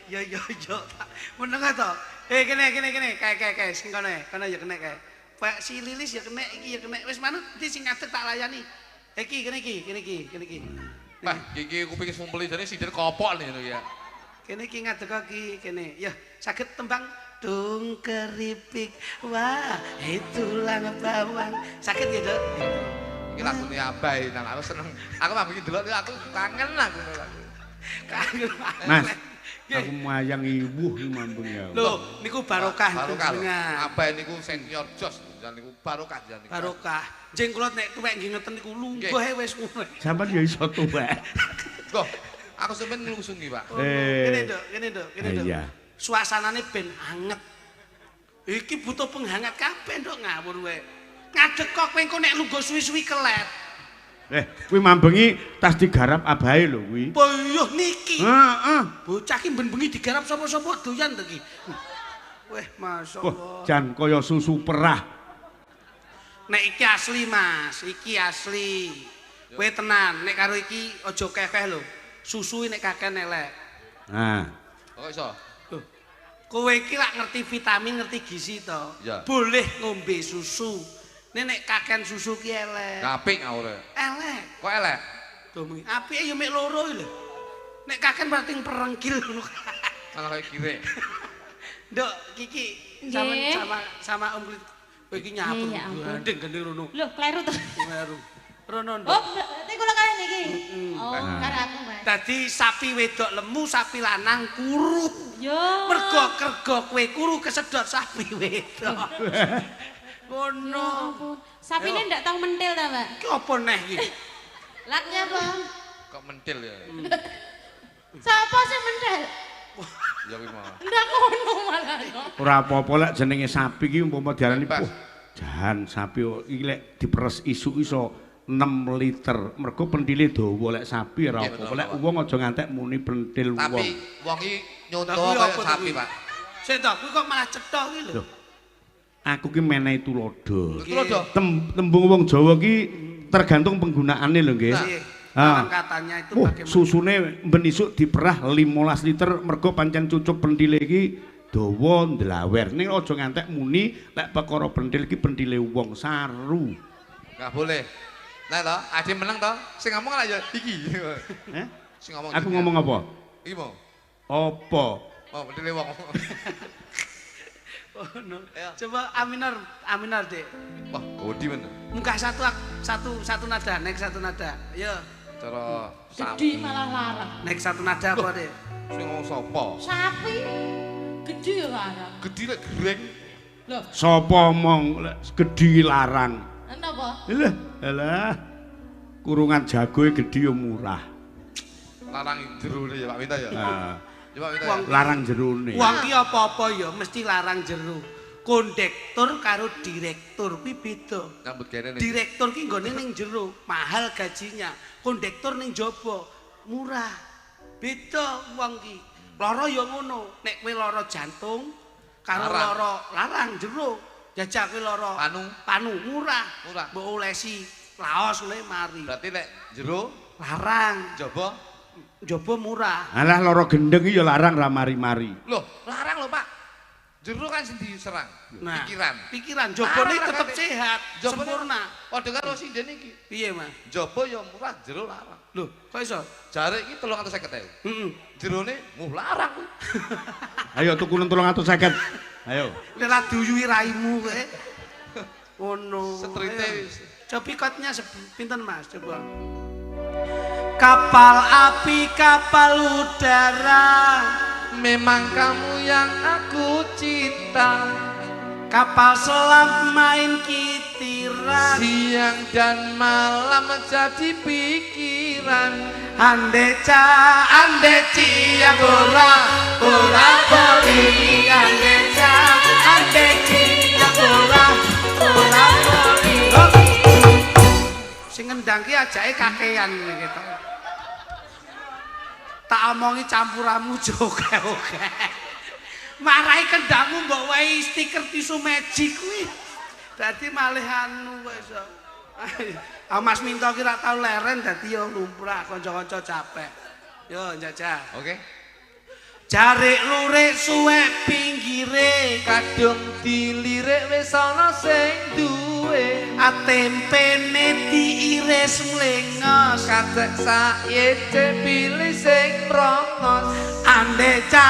ya Pak. Meneng to. Kene kae sing kono ya kene kae. Pak si Lilis ya kene iki ya kene. Wis manut iki sing ngadeg tak layani. Kene iki. Pak, iki kuping sumpeli jane sinden kopok nih ngono ya. Kene iki ngadeg iki kene. Ya, saged tembang tung keripik. Wah, tulang bawang. Saged ya, Dok. Iki lagune Abai nang aku seneng. Aku mah iki delok aku kangen aku. Kangen. Mas, aku mayang iwuh mambung ya. Lho, niku barokah jenengan. Abai niku senior jos, jan niku barokah jan niku. Barokah. Jeng kula nek tuwek nggih ngeten niku lungguh wis ngono. Sampeyan ya iso tuwek. Loh, aku sampeyan nglungsungi, Pak. Kene, Dok. Iya. Suasanane ben anget. Iki butuh penghangat kabeh, Dok, ngawur wae. Ngadeg kok kowe engko nek lungguh suwi-suwi kelet. Kuwi mambengi tas digarap abahe lho kuwi. Boyuh niki. Heeh. Bocah ki ben bengi digarap sapa-sapa doyan to ki. Weh, masyaallah. Jan kaya susu perah. Nek iki asli, Mas. Iki asli. Kowe tenan, nek karo iki aja kekeh lho. Susu nek kakek elek. Nah. Kok iso? Loh. Kowe iki lak ngerti vitamin, ngerti gizi to. Boleh ngombe susu. Nek kaken susu ki elek. Apik awure. Elek. Kok elek? Domi. Apike ya mek loro lho. Nek kaken berarti perengkil ngono. Malah kaya kire. Nduk, Kiki sama Om Klit. Kowe iki nyapu. Gendeng rono. Loh, kleru to. Kleru. Rono. Oh, berarti kula kalian iki. Oh, karo aku, Mas. Dadi sapi wedok lemu, sapi lanang kuru. Yo. Mergo kergo kowe kuru kesedot sapi wedok. Ngono. Sapine ndak tau mentil ta, Mbak? Ki apa neh iki? Laknya apa? Kok mentil ya? Sapa sing mentil? Ya kuwi mah. Ndak ngono malah. Ora apa-apa lek jenenge sapi ki umpama diarani jan sapi iki lek diperes isuk iso 6 liter. Mergo pentile dawa lek sapi ora apa. Lek wong aja ngantek muni pentil wong. Tapi wong iki nyonto kaya sapi, Pak. Sik to, kuwi kok malah cetha iki lho. Aku ki menehi tulodo. Tulodo. Tembung wong Jawa ki tergantung penggunaane lho nggih. Nah, katanya itu bagaimana? Susune mben isuk diperah 15 liter mergo pancen cucuk pentile iki dawa ndlawer. Ning aja ngantek muni lek perkara pentil iki pentile wong saru. Enggak boleh. Nah to, ade meneng to, sing ngomong lah ya iki. Sing ngomong. Aku ngomong apa? Iki mau. Apa? Oh, pentile wong. Oh, no. Coba aminar Dek. Wah, godi men. Muka satu nada, naik satu nada. Ayo. Cara Gede malah larang. Naik satu nada apa, Dek? Sing ngomong sapa? Sapi gede ya larang. Gede lek greng. Loh, Sapa omong lek gedhi larang? kenapa? Alah. Kurungan jagoe gedhi ya murah. Larang jerone ya Pak Minta ya. Coba Minta. Larang jerone. Wong ki apa-apa ya mesti larang jero. Kondektur karo direktur kuwi beda. Nyambut gawe ning. Direktur ki nggone ning jero, mahal gajinya. Kondektur ning jaba, murah. Beda wong ki. Lara ya ngono. Nek kowe lara jantung karo lara larang jero. Jajak kowe lara panu murah. Mbok olesi laos le mari. Berarti nek jero Larang, jaba murah. Alah lara gendeng iki ya larang ra mari-mari. Loh, larang lho, Pak. Jero kan sing diserang. Nah, Pikiran. pikiran jabane tetep sehat, Jabane sempurna. Padha karo sinden iki. Piye, Mas? Jaba ya murah, jero larang. Loh, kok iso? Jare iki 350.000. Heeh. Jerone larang kuwi. Ayo tuku 350. Ayo. Nek ra duyui raimu kowe. Ono. Setrite. Coba pikotnya pinten, Mas? Coba. Kapal api, kapal udara, Memang kamu yang aku cinta. kapal selam main kitiran, Siang dan malam menjadi pikiran. andeca ya bola boli, andeca ya bola boli. Sing ngendang ki ajake kakean gitu. Tak omongi campuramu joge-oge. Marahi kendangmu mbok wae stiker tisu magic kuwi. Dadi malih anu wis. Ah Mas Minto ki ra tau leren dadi yo lumrah kanca-kanca capek. Yo njajah. Oke. Jarik lurik suwek pinggire, Kadung dilirik wis ana sing duwe. atempene diiris mlengos, Kacek sayece pilih sing prongos. andeca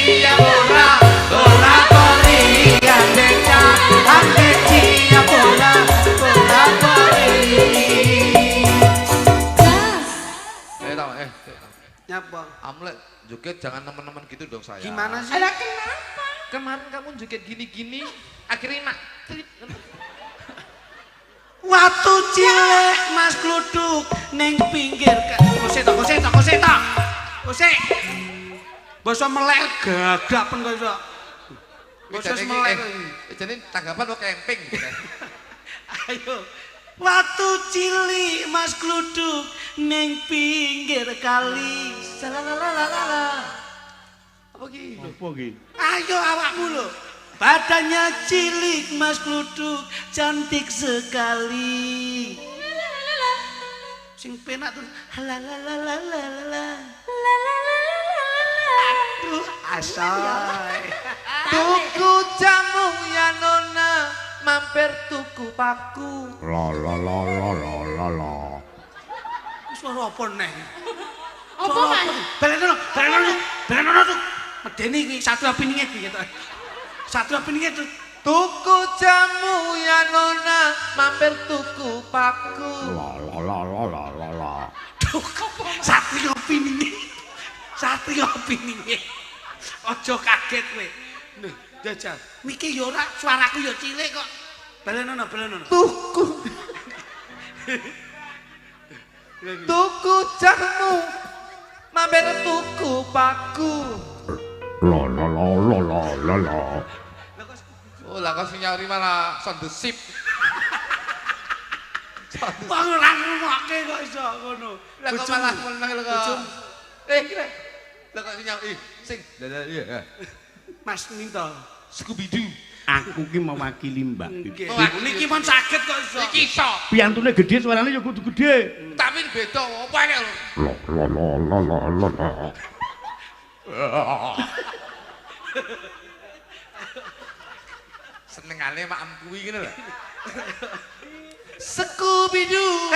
ya bola boli, andeca ya bola boli. Nyapa? Amlek joget jangan teman-teman gitu dong saya. Gimana sih? Ada kenapa? Kemarin kamu joget gini-gini, akhirnya mak. Watu cilik Mas gluduk ning pinggir. Kosek. Basa melek gagapen kok iso. Basa melek. Jadi tanggapan lo camping. Ayo. Watu cilik Mas gluduk ning pinggir kali. Salalalala. Apa ki? Apa ki? Ayo awakmu lho. Badannya cilik Mas gluduk, cantik sekali. Sing penak tuh lalalala. Aduh, asoy. Tuku jamu ya nona, mampir tuku paku. La. Suara apa neh? Apa, Mas? Belenono tuh. Medeni iki satu apininge iki ketok. Satu apininge tuh. Tuku jamu ya nona, mampir tuku paku. La. Satu apininge. Aja kaget kowe. Lho, jajal. Niki ya ora suaraku ya cilik kok. Belenono. Tuku jamu, mampir tuku paku. La. Oh, lah kok sing nyauri malah sound the ship. Wong ora ngrungokke kok iso ngono. Lah kok malah meneng lho kok. Kira. Lah kok sing iya. Mas Minto. Scooby Doo. Aku ki mewakili Mbak. Niki mon saged kok iso. Iki iso. Piantune gedhe suarane ya kudu gedhe. Tapi beda apa nek lho. Senengane makem kuwi ngene lho. Scooby Doo.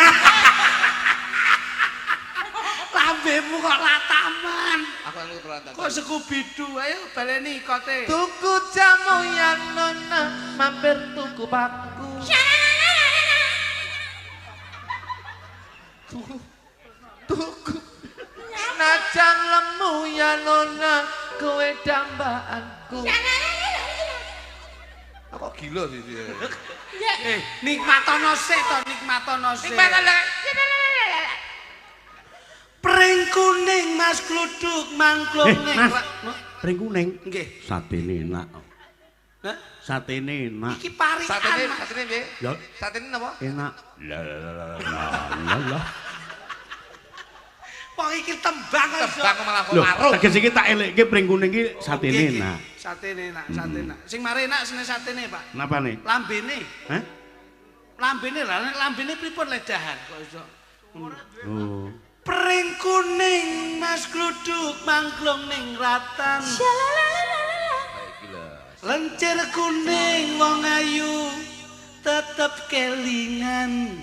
Lambemu kok lataman. Aku anu perantara. Kok Scooby Doo ayo baleni kote. Tuku jamu yang nona mampir tuku paku. Tuku najan lemu ya nona kowe dambaanku. Aku gila sih. Nikmatono sik to, nikmatono sik. Nikmatono. Pring kuning Mas Gluduk mangklung ning. Pring kuning. Nggih. Satene enak. Hah? Satene enak. Iki parikan. Satene piye? Ya, Satene napa? enak. Lah. Wong iki tembang kok iso. Tembang malah kok Lho, marung. teges iki tak elekke pring kuning iki satene enak. Satene enak, satene enak. Sing mari enak sene satene, Pak. Napane? Lambene. Hah? Lambene lah, nek lambene pripun ledahan kok iso. Oh. Pring kuning Mas Gluduk mangklung ning ratan. Lencir kuning wong ayu tetep kelingan.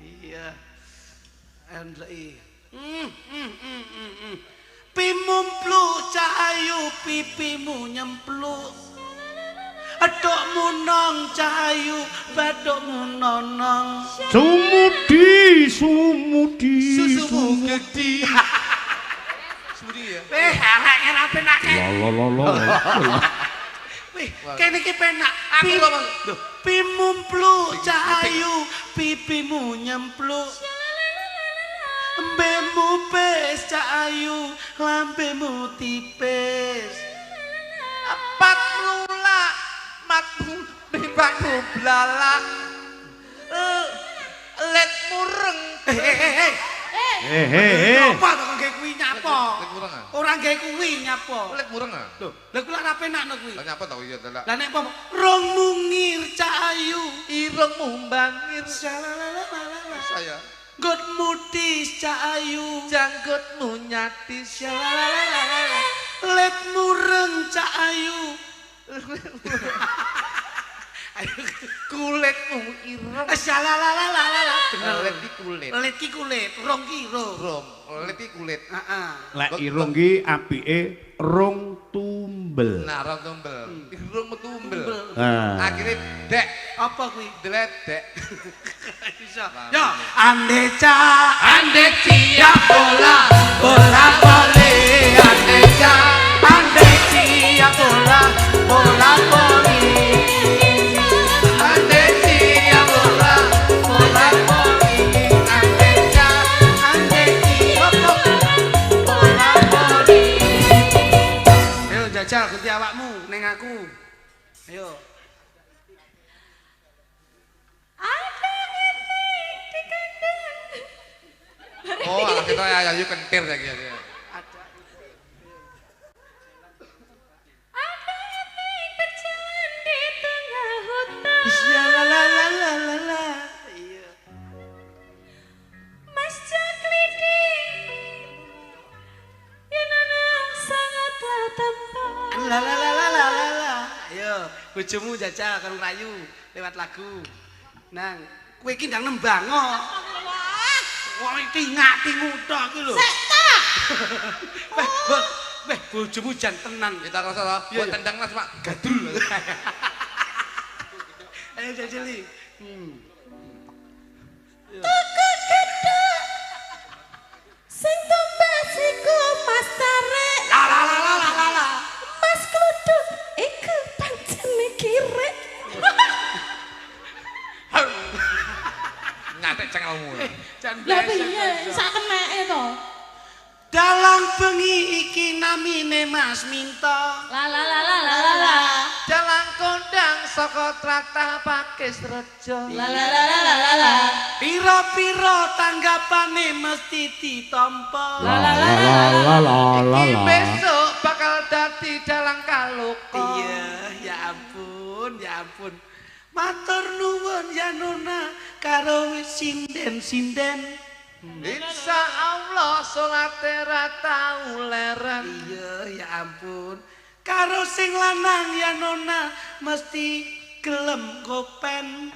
Iya. Andlei. Pimumplu cahayu pipimu nyempluk. Adokmu nong cahayu badokmu nonong. Sumudi. Susumu gede. Sumudi ya. Elek ora penake. Lolololo. Wih, kene iki penak. Aku ngomong. Lho, pimumplu cahayu pipimu nyempluk. Embemu pes cahayu lambemu tipis. Apat mlula matmu bebakmu blalak. Let mureng. Apa kok nggae kuwi nyapa? Let mureng ah. Ora nggae kuwi nyapa. Let mureng ah. Lho, lha kuwi ora penakno kuwi. Lah nyapa ta iya delak. Lah nek apa rong mungir cahayu Irungmu bangir Shalalala. saya. Nggot mutis cahayu Janggutmu nyatis. Shalalala. Let mureng cahayu. Kulitmu ireng. Shalalala. Bener. Let di kulit. Let ki kulit, rong ki rong. Rom, let di kulit. Heeh. Lek irung ki apike rong tumbel. Nah, rong tumbel. Irungmu tumbel. Ah. Akhirnya dek, Apa kuwi? deledek. Bisa. Yo, andeca bola, bola voli, andeca bola, bola voli. Andecia bola, bola voli, andecia bola voli. Ayo jajal ganti awakmu ning aku. Ayo. Oh, kita ayu kentir ya gitu. Ada. Berjalan di tengah hutan. Shalalala. Iya. Mas Jaklidi yang sangatlah tampan. Lalalala. Ayo, bojomu jajal kan rayu lewat lagu. Nang, kowe iki ndang nembang kok. Wong iki ngati ngutok iki lho. Sek ta. Weh, bojomu jan tenan. Kita rasa lah, Iya, buat iya. tendang mas pak, gadul. Ayo jajali. Tuku gede. Sing tumbasiku Mas Tarik. Lalalala. Mas Gluduk iku pancene kirek. Nyatek cengelmu. Jan Lah blesek piye kok. sak keneke to? Dalang bengi iki namine Mas Minto. La. Dalang kondang saka tratah Pakis Rejo. Piro-piro tanggapane mesti ditampa. Iki besok bakal dadi dalang kaloka. Iya, ya ampun. Matur nuwun ya Nona karo sinden-sinden. Insya Allah salate ra tau leren. Iya, ya ampun. Karo sing lanang ya Nona mesti gelem kopen.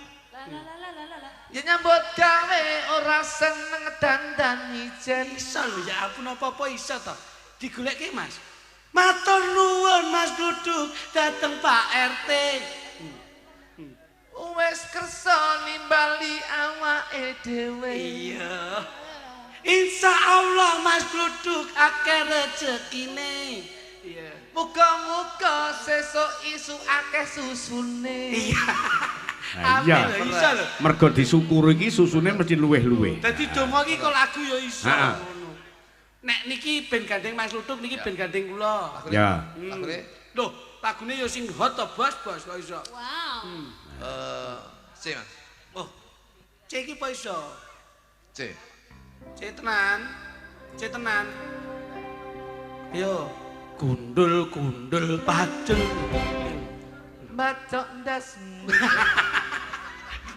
Ya nyambut gawe ora seneng dandan ijen. Iso lho ya ampun apa-apa iso to. Digoleki Mas. Matur nuwun Mas Duduk dateng Pak RT. Wes kersa nimbali awake dhewe. Iya. Insya Allah Mas Duduk akeh rezekine. Iya. Muga-muga sesuk isu akeh susune. Iya. Iya. Iso lho. Mergo disyukuri iki susune mesti luweh-luweh. Dadi donga iki kok lagu ya iso Ha. ngono. Nek niki ben gandeng Mas Duduk niki ben gandeng kula. Ya. Lagune Loh, lagune ya sing hot to Bos kok iso. Wow. C Mas. Oh. C iki apa iso? C. C tenan. Yo, gundul pacul. Batok ndasmu.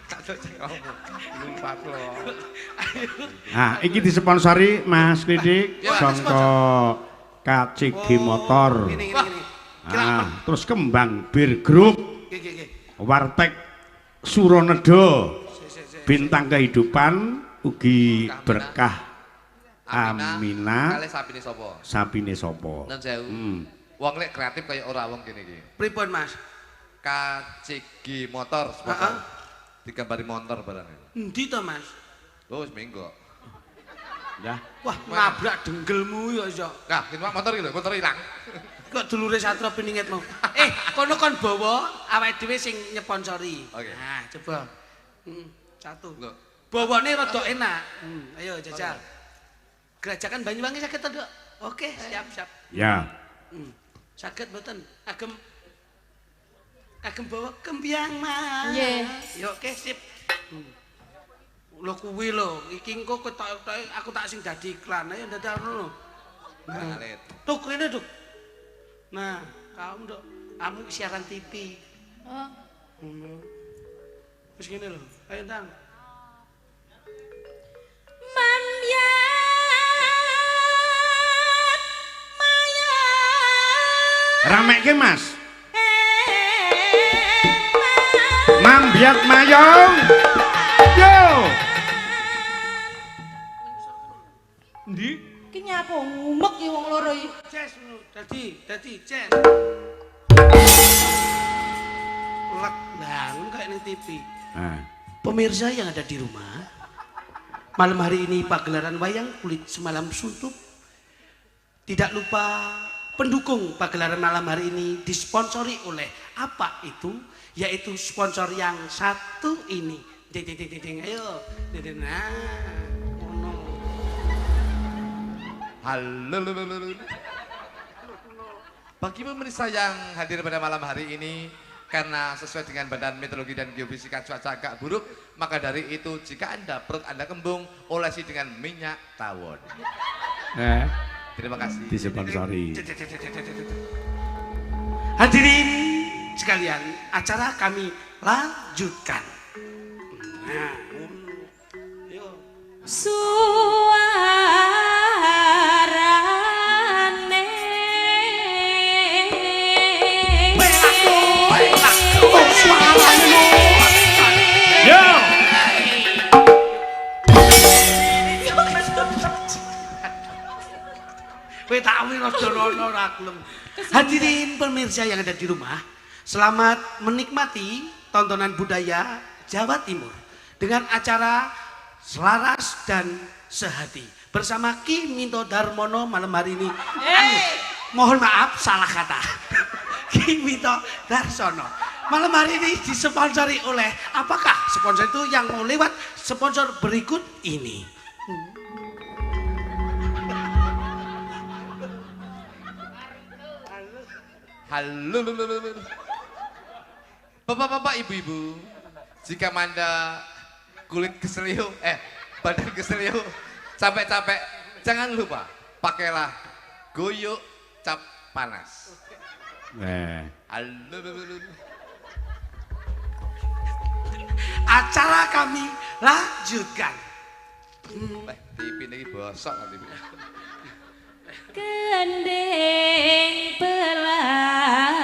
Tak cocok ngomong. Lumpat lo. Nah, iki disponsori Mas Klidik Ya, sangka KCG Motor. Ini. Ah, terus Kembang Bir Group, Nggih. Warteg Suronedo, Bintang Kehidupan, ugi Berkah Amina, Kale sapine sapa? sapine sapa? Nun sewu. Wong lek kreatif kaya ora wong kene iki. Pripun Mas? KCG motor sponsor. Digambari motor barang. Endi to Mas? Oh, wis minggu. Ya. Wah, nabrak denggelmu ya iso. Nah, ini motor iki lho, motor ilang. Kok dulure Satrio Piningit mau. Kono kon bawa awake dhewe sing nyeponsori. Oke. Nah, coba. Satu. Lho. Bawane rada enak. Ayo jajal. Gerajakan Banyuwangi saged to, Dok? Oke, siap. Ya. Saged mboten? Agem bawa kembiang Mas. Nggih. Yo oke, sip. Lho kuwi lho, iki engko aku tak sing dadi iklan. Ayo dadak ngono. Ngalit. Tuh, kene, Dok. Nah, kamu Dok, kamu siaran TV. Oh. Wis ngene lho. Ayo ndang. Ramekke Mas. Mambiat mayong. Yo. Ndi? Ki nyapa ngumek ki wong loro iki. Ces ngono. Dadi ces. Lek bangun kayak ning TV. Nah. Pemirsa yang ada di rumah, malam hari ini pagelaran wayang kulit semalam suntuk. Tidak lupa pendukung pagelaran malam hari ini disponsori oleh apa itu? Yaitu sponsor yang satu ini. Ding, ayo. Nah, ngono. Halo. Bagi pemirsa yang hadir pada malam hari ini, karena sesuai dengan Badan Meteorologi dan Geofisika cuaca agak buruk, maka dari itu jika perut Anda kembung, olesi dengan minyak tawon. Terima kasih. Disponsori. Hadirin sekalian, acara kami lanjutkan. Nah, yuk. Suarane Oh, suarane Yo. Kowe tak wirodono ora gelem. Hadirin pemirsa yang ada di rumah, selamat menikmati tontonan budaya Jawa Timur dengan acara Selaras dan Sehati bersama Ki Minto Darmono malam hari ini. Mohon maaf salah kata. Ki Minto Darsono. Malam hari ini disponsori oleh apakah sponsor itu yang mau lewat sponsor berikut ini. Halo. Bapak-bapak, ibu-ibu, jika Manda kulit keseliu, badan keseliu, capek-capek, jangan lupa pakailah goyuk cap panas. Acara kami lanjutkan. TV ini bosok nanti. Gendeng pelas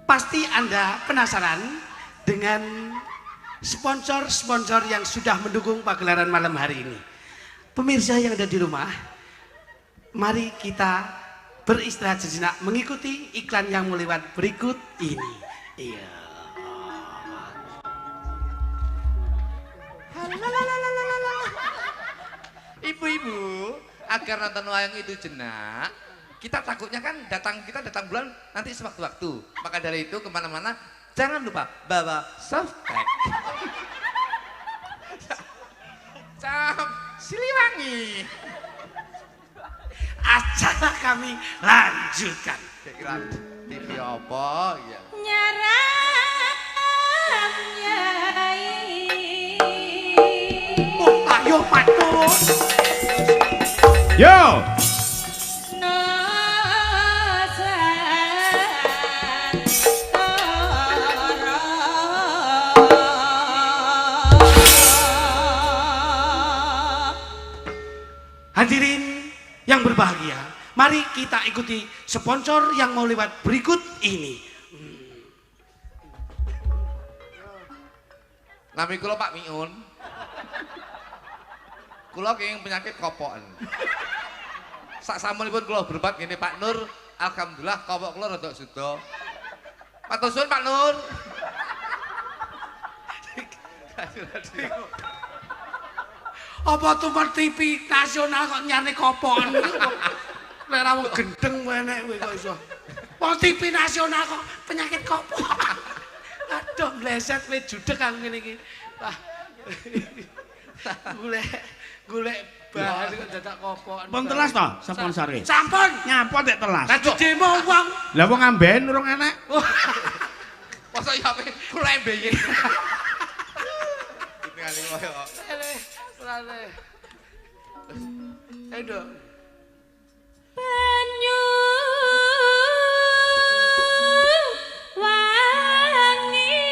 Pasti Anda penasaran dengan sponsor-sponsor yang sudah mendukung pagelaran malam hari ini. Pemirsa yang ada di rumah, mari kita beristirahat sejenak mengikuti iklan yang melewat berikut ini. Iya. Ibu-ibu, agar nonton wayang itu jenak, kita takutnya kan kita datang bulan nanti sewaktu-waktu. Maka dari itu kemana-mana jangan lupa bawa softpack. Cap Siliwangi. Acara kami lanjutkan. Kira TV apa ya? nyaram nyai. Oh, ayo patus. Yo. Hadirin yang berbahagia, mari kita ikuti sponsor yang mau lewat berikut ini. Nami kula Pak Miun. Kula kenging penyakit kopokan. Sak samunipun kula berobat ngene Pak Nur, alhamdulillah kopok kula rada suda. Matur suwun Pak Nur. Apa tuh TV nasional kok nyane kopokan? Lek ra wong gendeng enek kowe kok iso. Wong TV nasional kok penyakit kopokan. Aduh bleset kowe judeg aku ngene iki. Wah. Golek bahan kok dadak kopokan. Pun telas to sponsore. Sampun. Nyapa tek telas. Lah demo wong. Lah wong amben urung enek. Masa ya kula embeyen. Kali koyo. Lale. Ayo. Banyu wangi.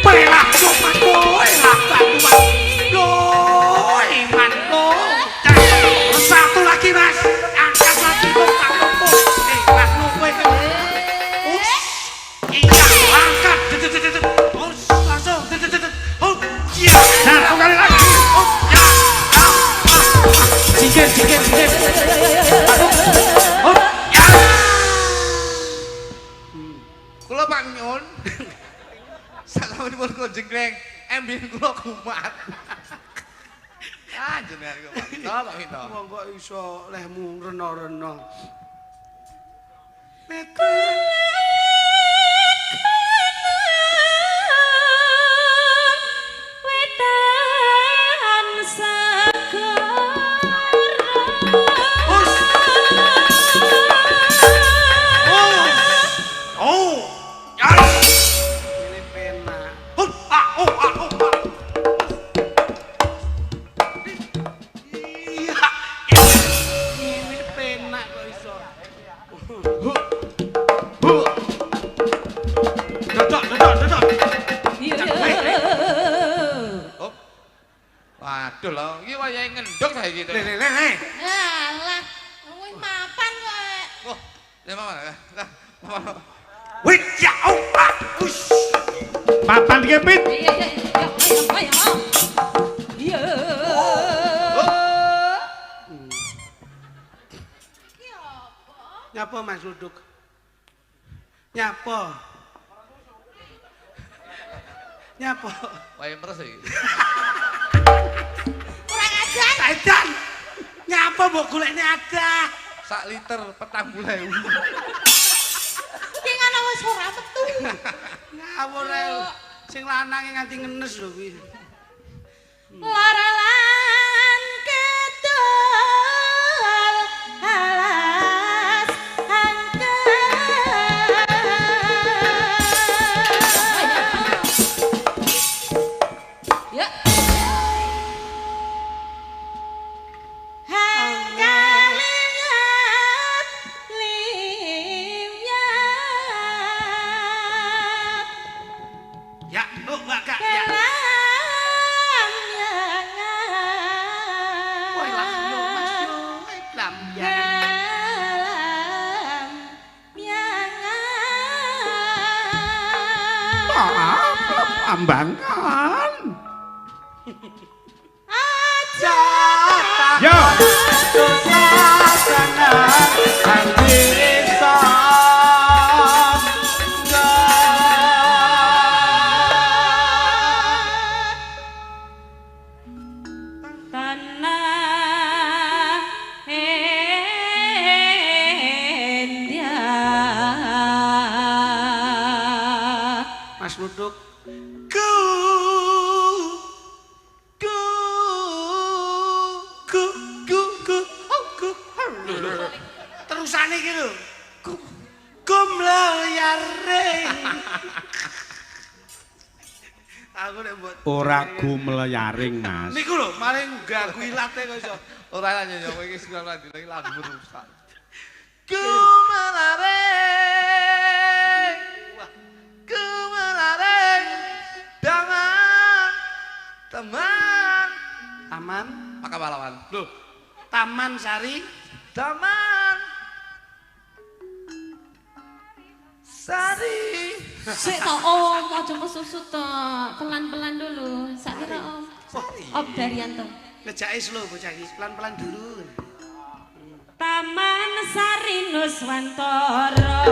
Pelak sopan kowe lah bantuan. Loh, iman lo. Satu lagi Mas. Angkat lagi tuh tak tumpuk. Lah lu kowe. Iya, angkat. Langsung. Ya. Satu kali lagi. Jingkir. Ya. Kula Pak Miun. Sasamunipun kula jengkleng, emben kula kumat. Ah jenengan kok Pak Minto, Pak Minto. Wong kok iso lehmu rena-rena. Wetan segara. Oh, ya. Ini pena. Iya. Ini pena kok iso. Dodok. Oh. Waduh lho, iki wayahe ngendhog saiki. Le. Alah, wis mapan kowe. Wah, ya mama. Wih, ya Allah. Ush. Papan dikepit. Iya. Nyapa Mas Luduk? Nyapa? Wayahe meres iki. Kurang ajar. Edan. Nyapa mbok golekne ada? Sak liter 40.000. Ki ngono wis ora metu. Ngawur ae. Sing lanang nganti ngenes lho kuwi. Lara lan kedol alas angkel. Ya. Hangkalingat liwat. Ya, lu Mbak Kak, ya. Woi, lah yo Mas yo, lam ya. Ambangan. Aja Yo. susana hati tanah India. Mas Luduk. Terusane iki lho. Gumlayaring. Aku nek mbok Ora gumleyaring, Mas. niku lho maring ganggu ilate kok iso. Ora lah nyanyi kowe iki sing ora dilagi lagu rusak. Gumalaring. Wah, gumalaring. Daman. Teman. Taman Maka pahlawan. Loh, Taman Sari Daman. Sari. Sik to Om, aja kesusut to. Pelan-pelan dulu. Sakira Om. Om Daryanto. ngejake slow bocah iki pelan-pelan dulu. Taman Sari Nuswantara.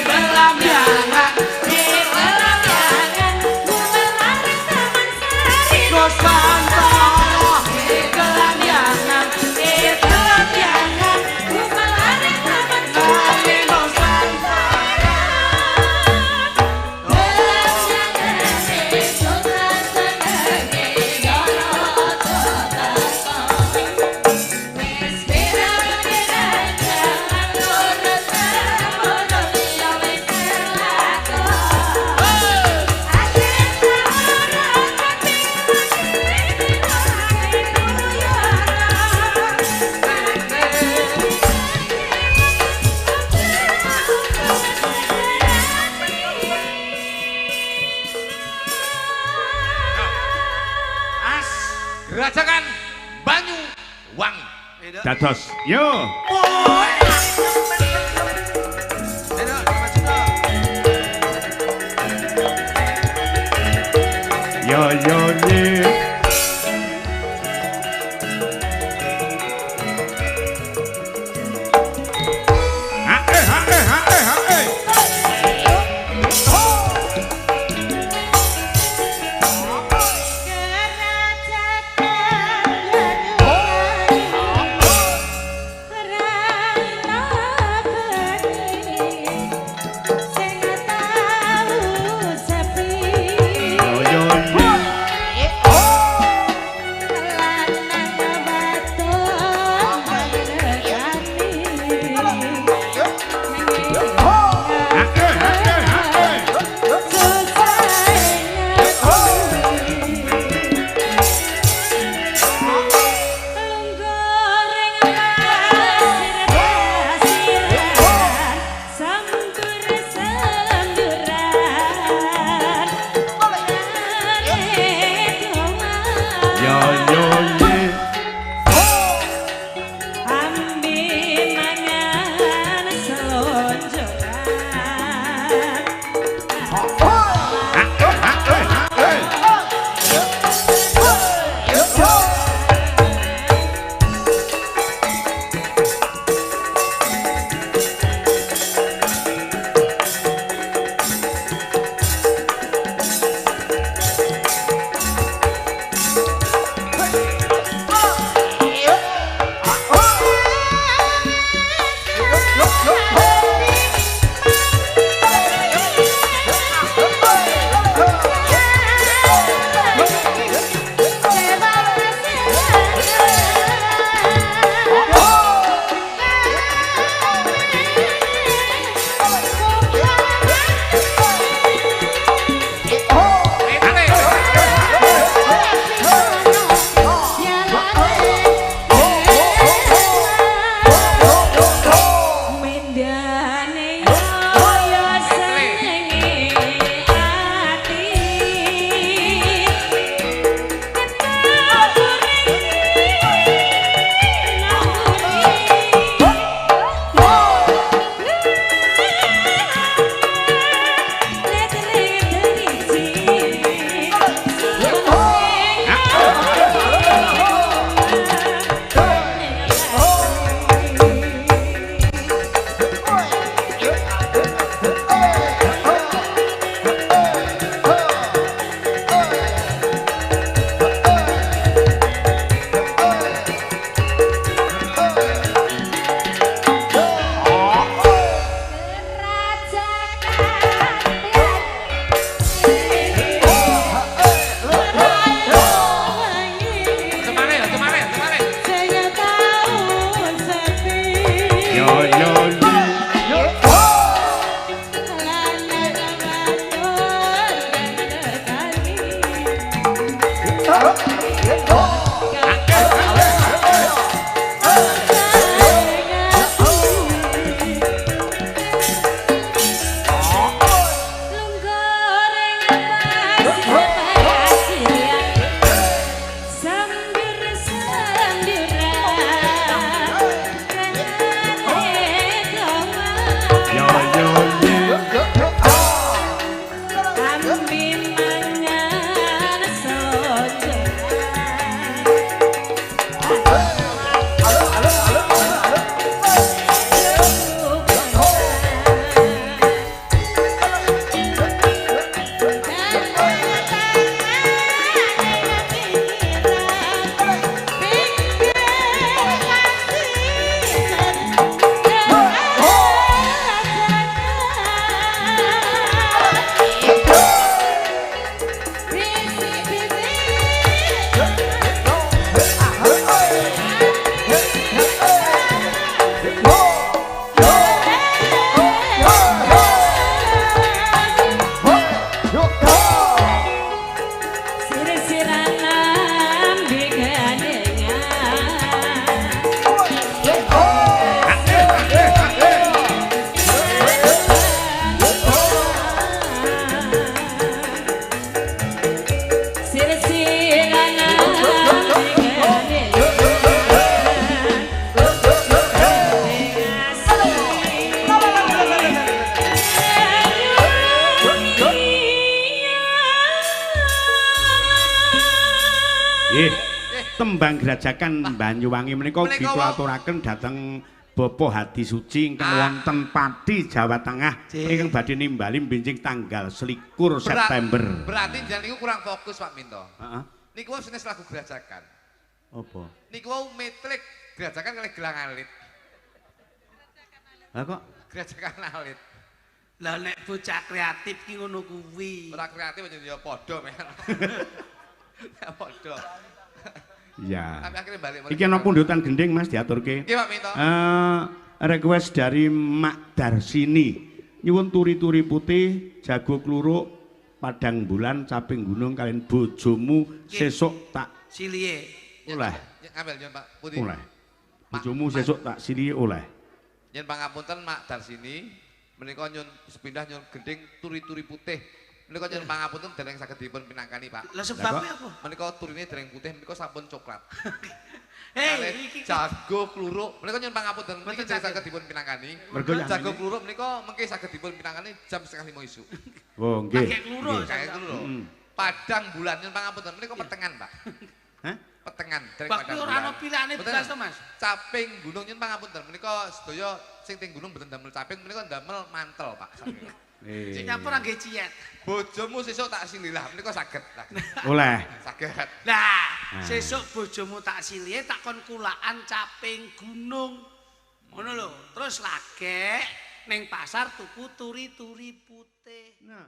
Belamyangan Belamyangan gumelaring Taman Sari Nuswantara. Belamyangan Belamyangan gumelaring Taman Sari Gerajakan Banyu Wangi. Dados. Yo. Yo yo ye. Tembang Grajakan Banyuwangi menika dikulaturaken dhateng Bapak Hadi Suci ingkang wonten Pati Jawa Tengah ingkang badhe nimbali benjing tanggal 21 September. Berarti jenengan niku kurang fokus Pak Minto. Heeh. Niku wau senes lagu Grajakan. Apa? Niku wau metrik Grajakan kalih gelang alit. Lah kok Grajakan alit. Lah nek bocah kreatif ki ngono kuwi. Ora kreatif ya padha men. Ya padha. Ya. Tapi akhirnya balik. Iki ana pundutan gending Mas diaturke. Nggih Pak Minto. Request dari Mak Darsini. Nyuwun turi-turi putih, jago kluruk, padang bulan, caping gunung kalian bojomu sesuk tak silihe. Oleh. Ngambil nyon Pak Putih. Oleh. Bojomu sesuk tak silihe oleh. Yen pangapunten Mak Darsini menika nyun sepindah nyun gending turi-turi putih. Menika nyen pangapunten dereng saged dipun pinangkani, Pak. Lah sebabnya apa? Menika turine dereng putih, menika sampun coklat. Iki jago kluruk, menika nyen pangapunten, menika dereng saged dipun pinangkani. Jago kluruk menika mengke saged dipun pinangkani jam 4:30 esuk. Oh, nggih. Pakai kluruk, Pakai kluruk. Padang bulan nyen pangapunten, menika petengan, Pak. Hah? Petengan dereng Pak padang bulan. ora ana pilihane belas to, Mas. Caping gunung nyen pangapunten, menika sedaya sing teng gunung mboten damel caping, menika damel mantel, Pak. Sing nyampur nggih ciyet. Bojomu sesuk tak sililah, menika saged. Oleh. Saged. Lah, sesuk bojomu tak silihe tak kon kulaan caping gunung. Ngono lho. Terus lagek ning pasar tuku turi-turi putih. Nah.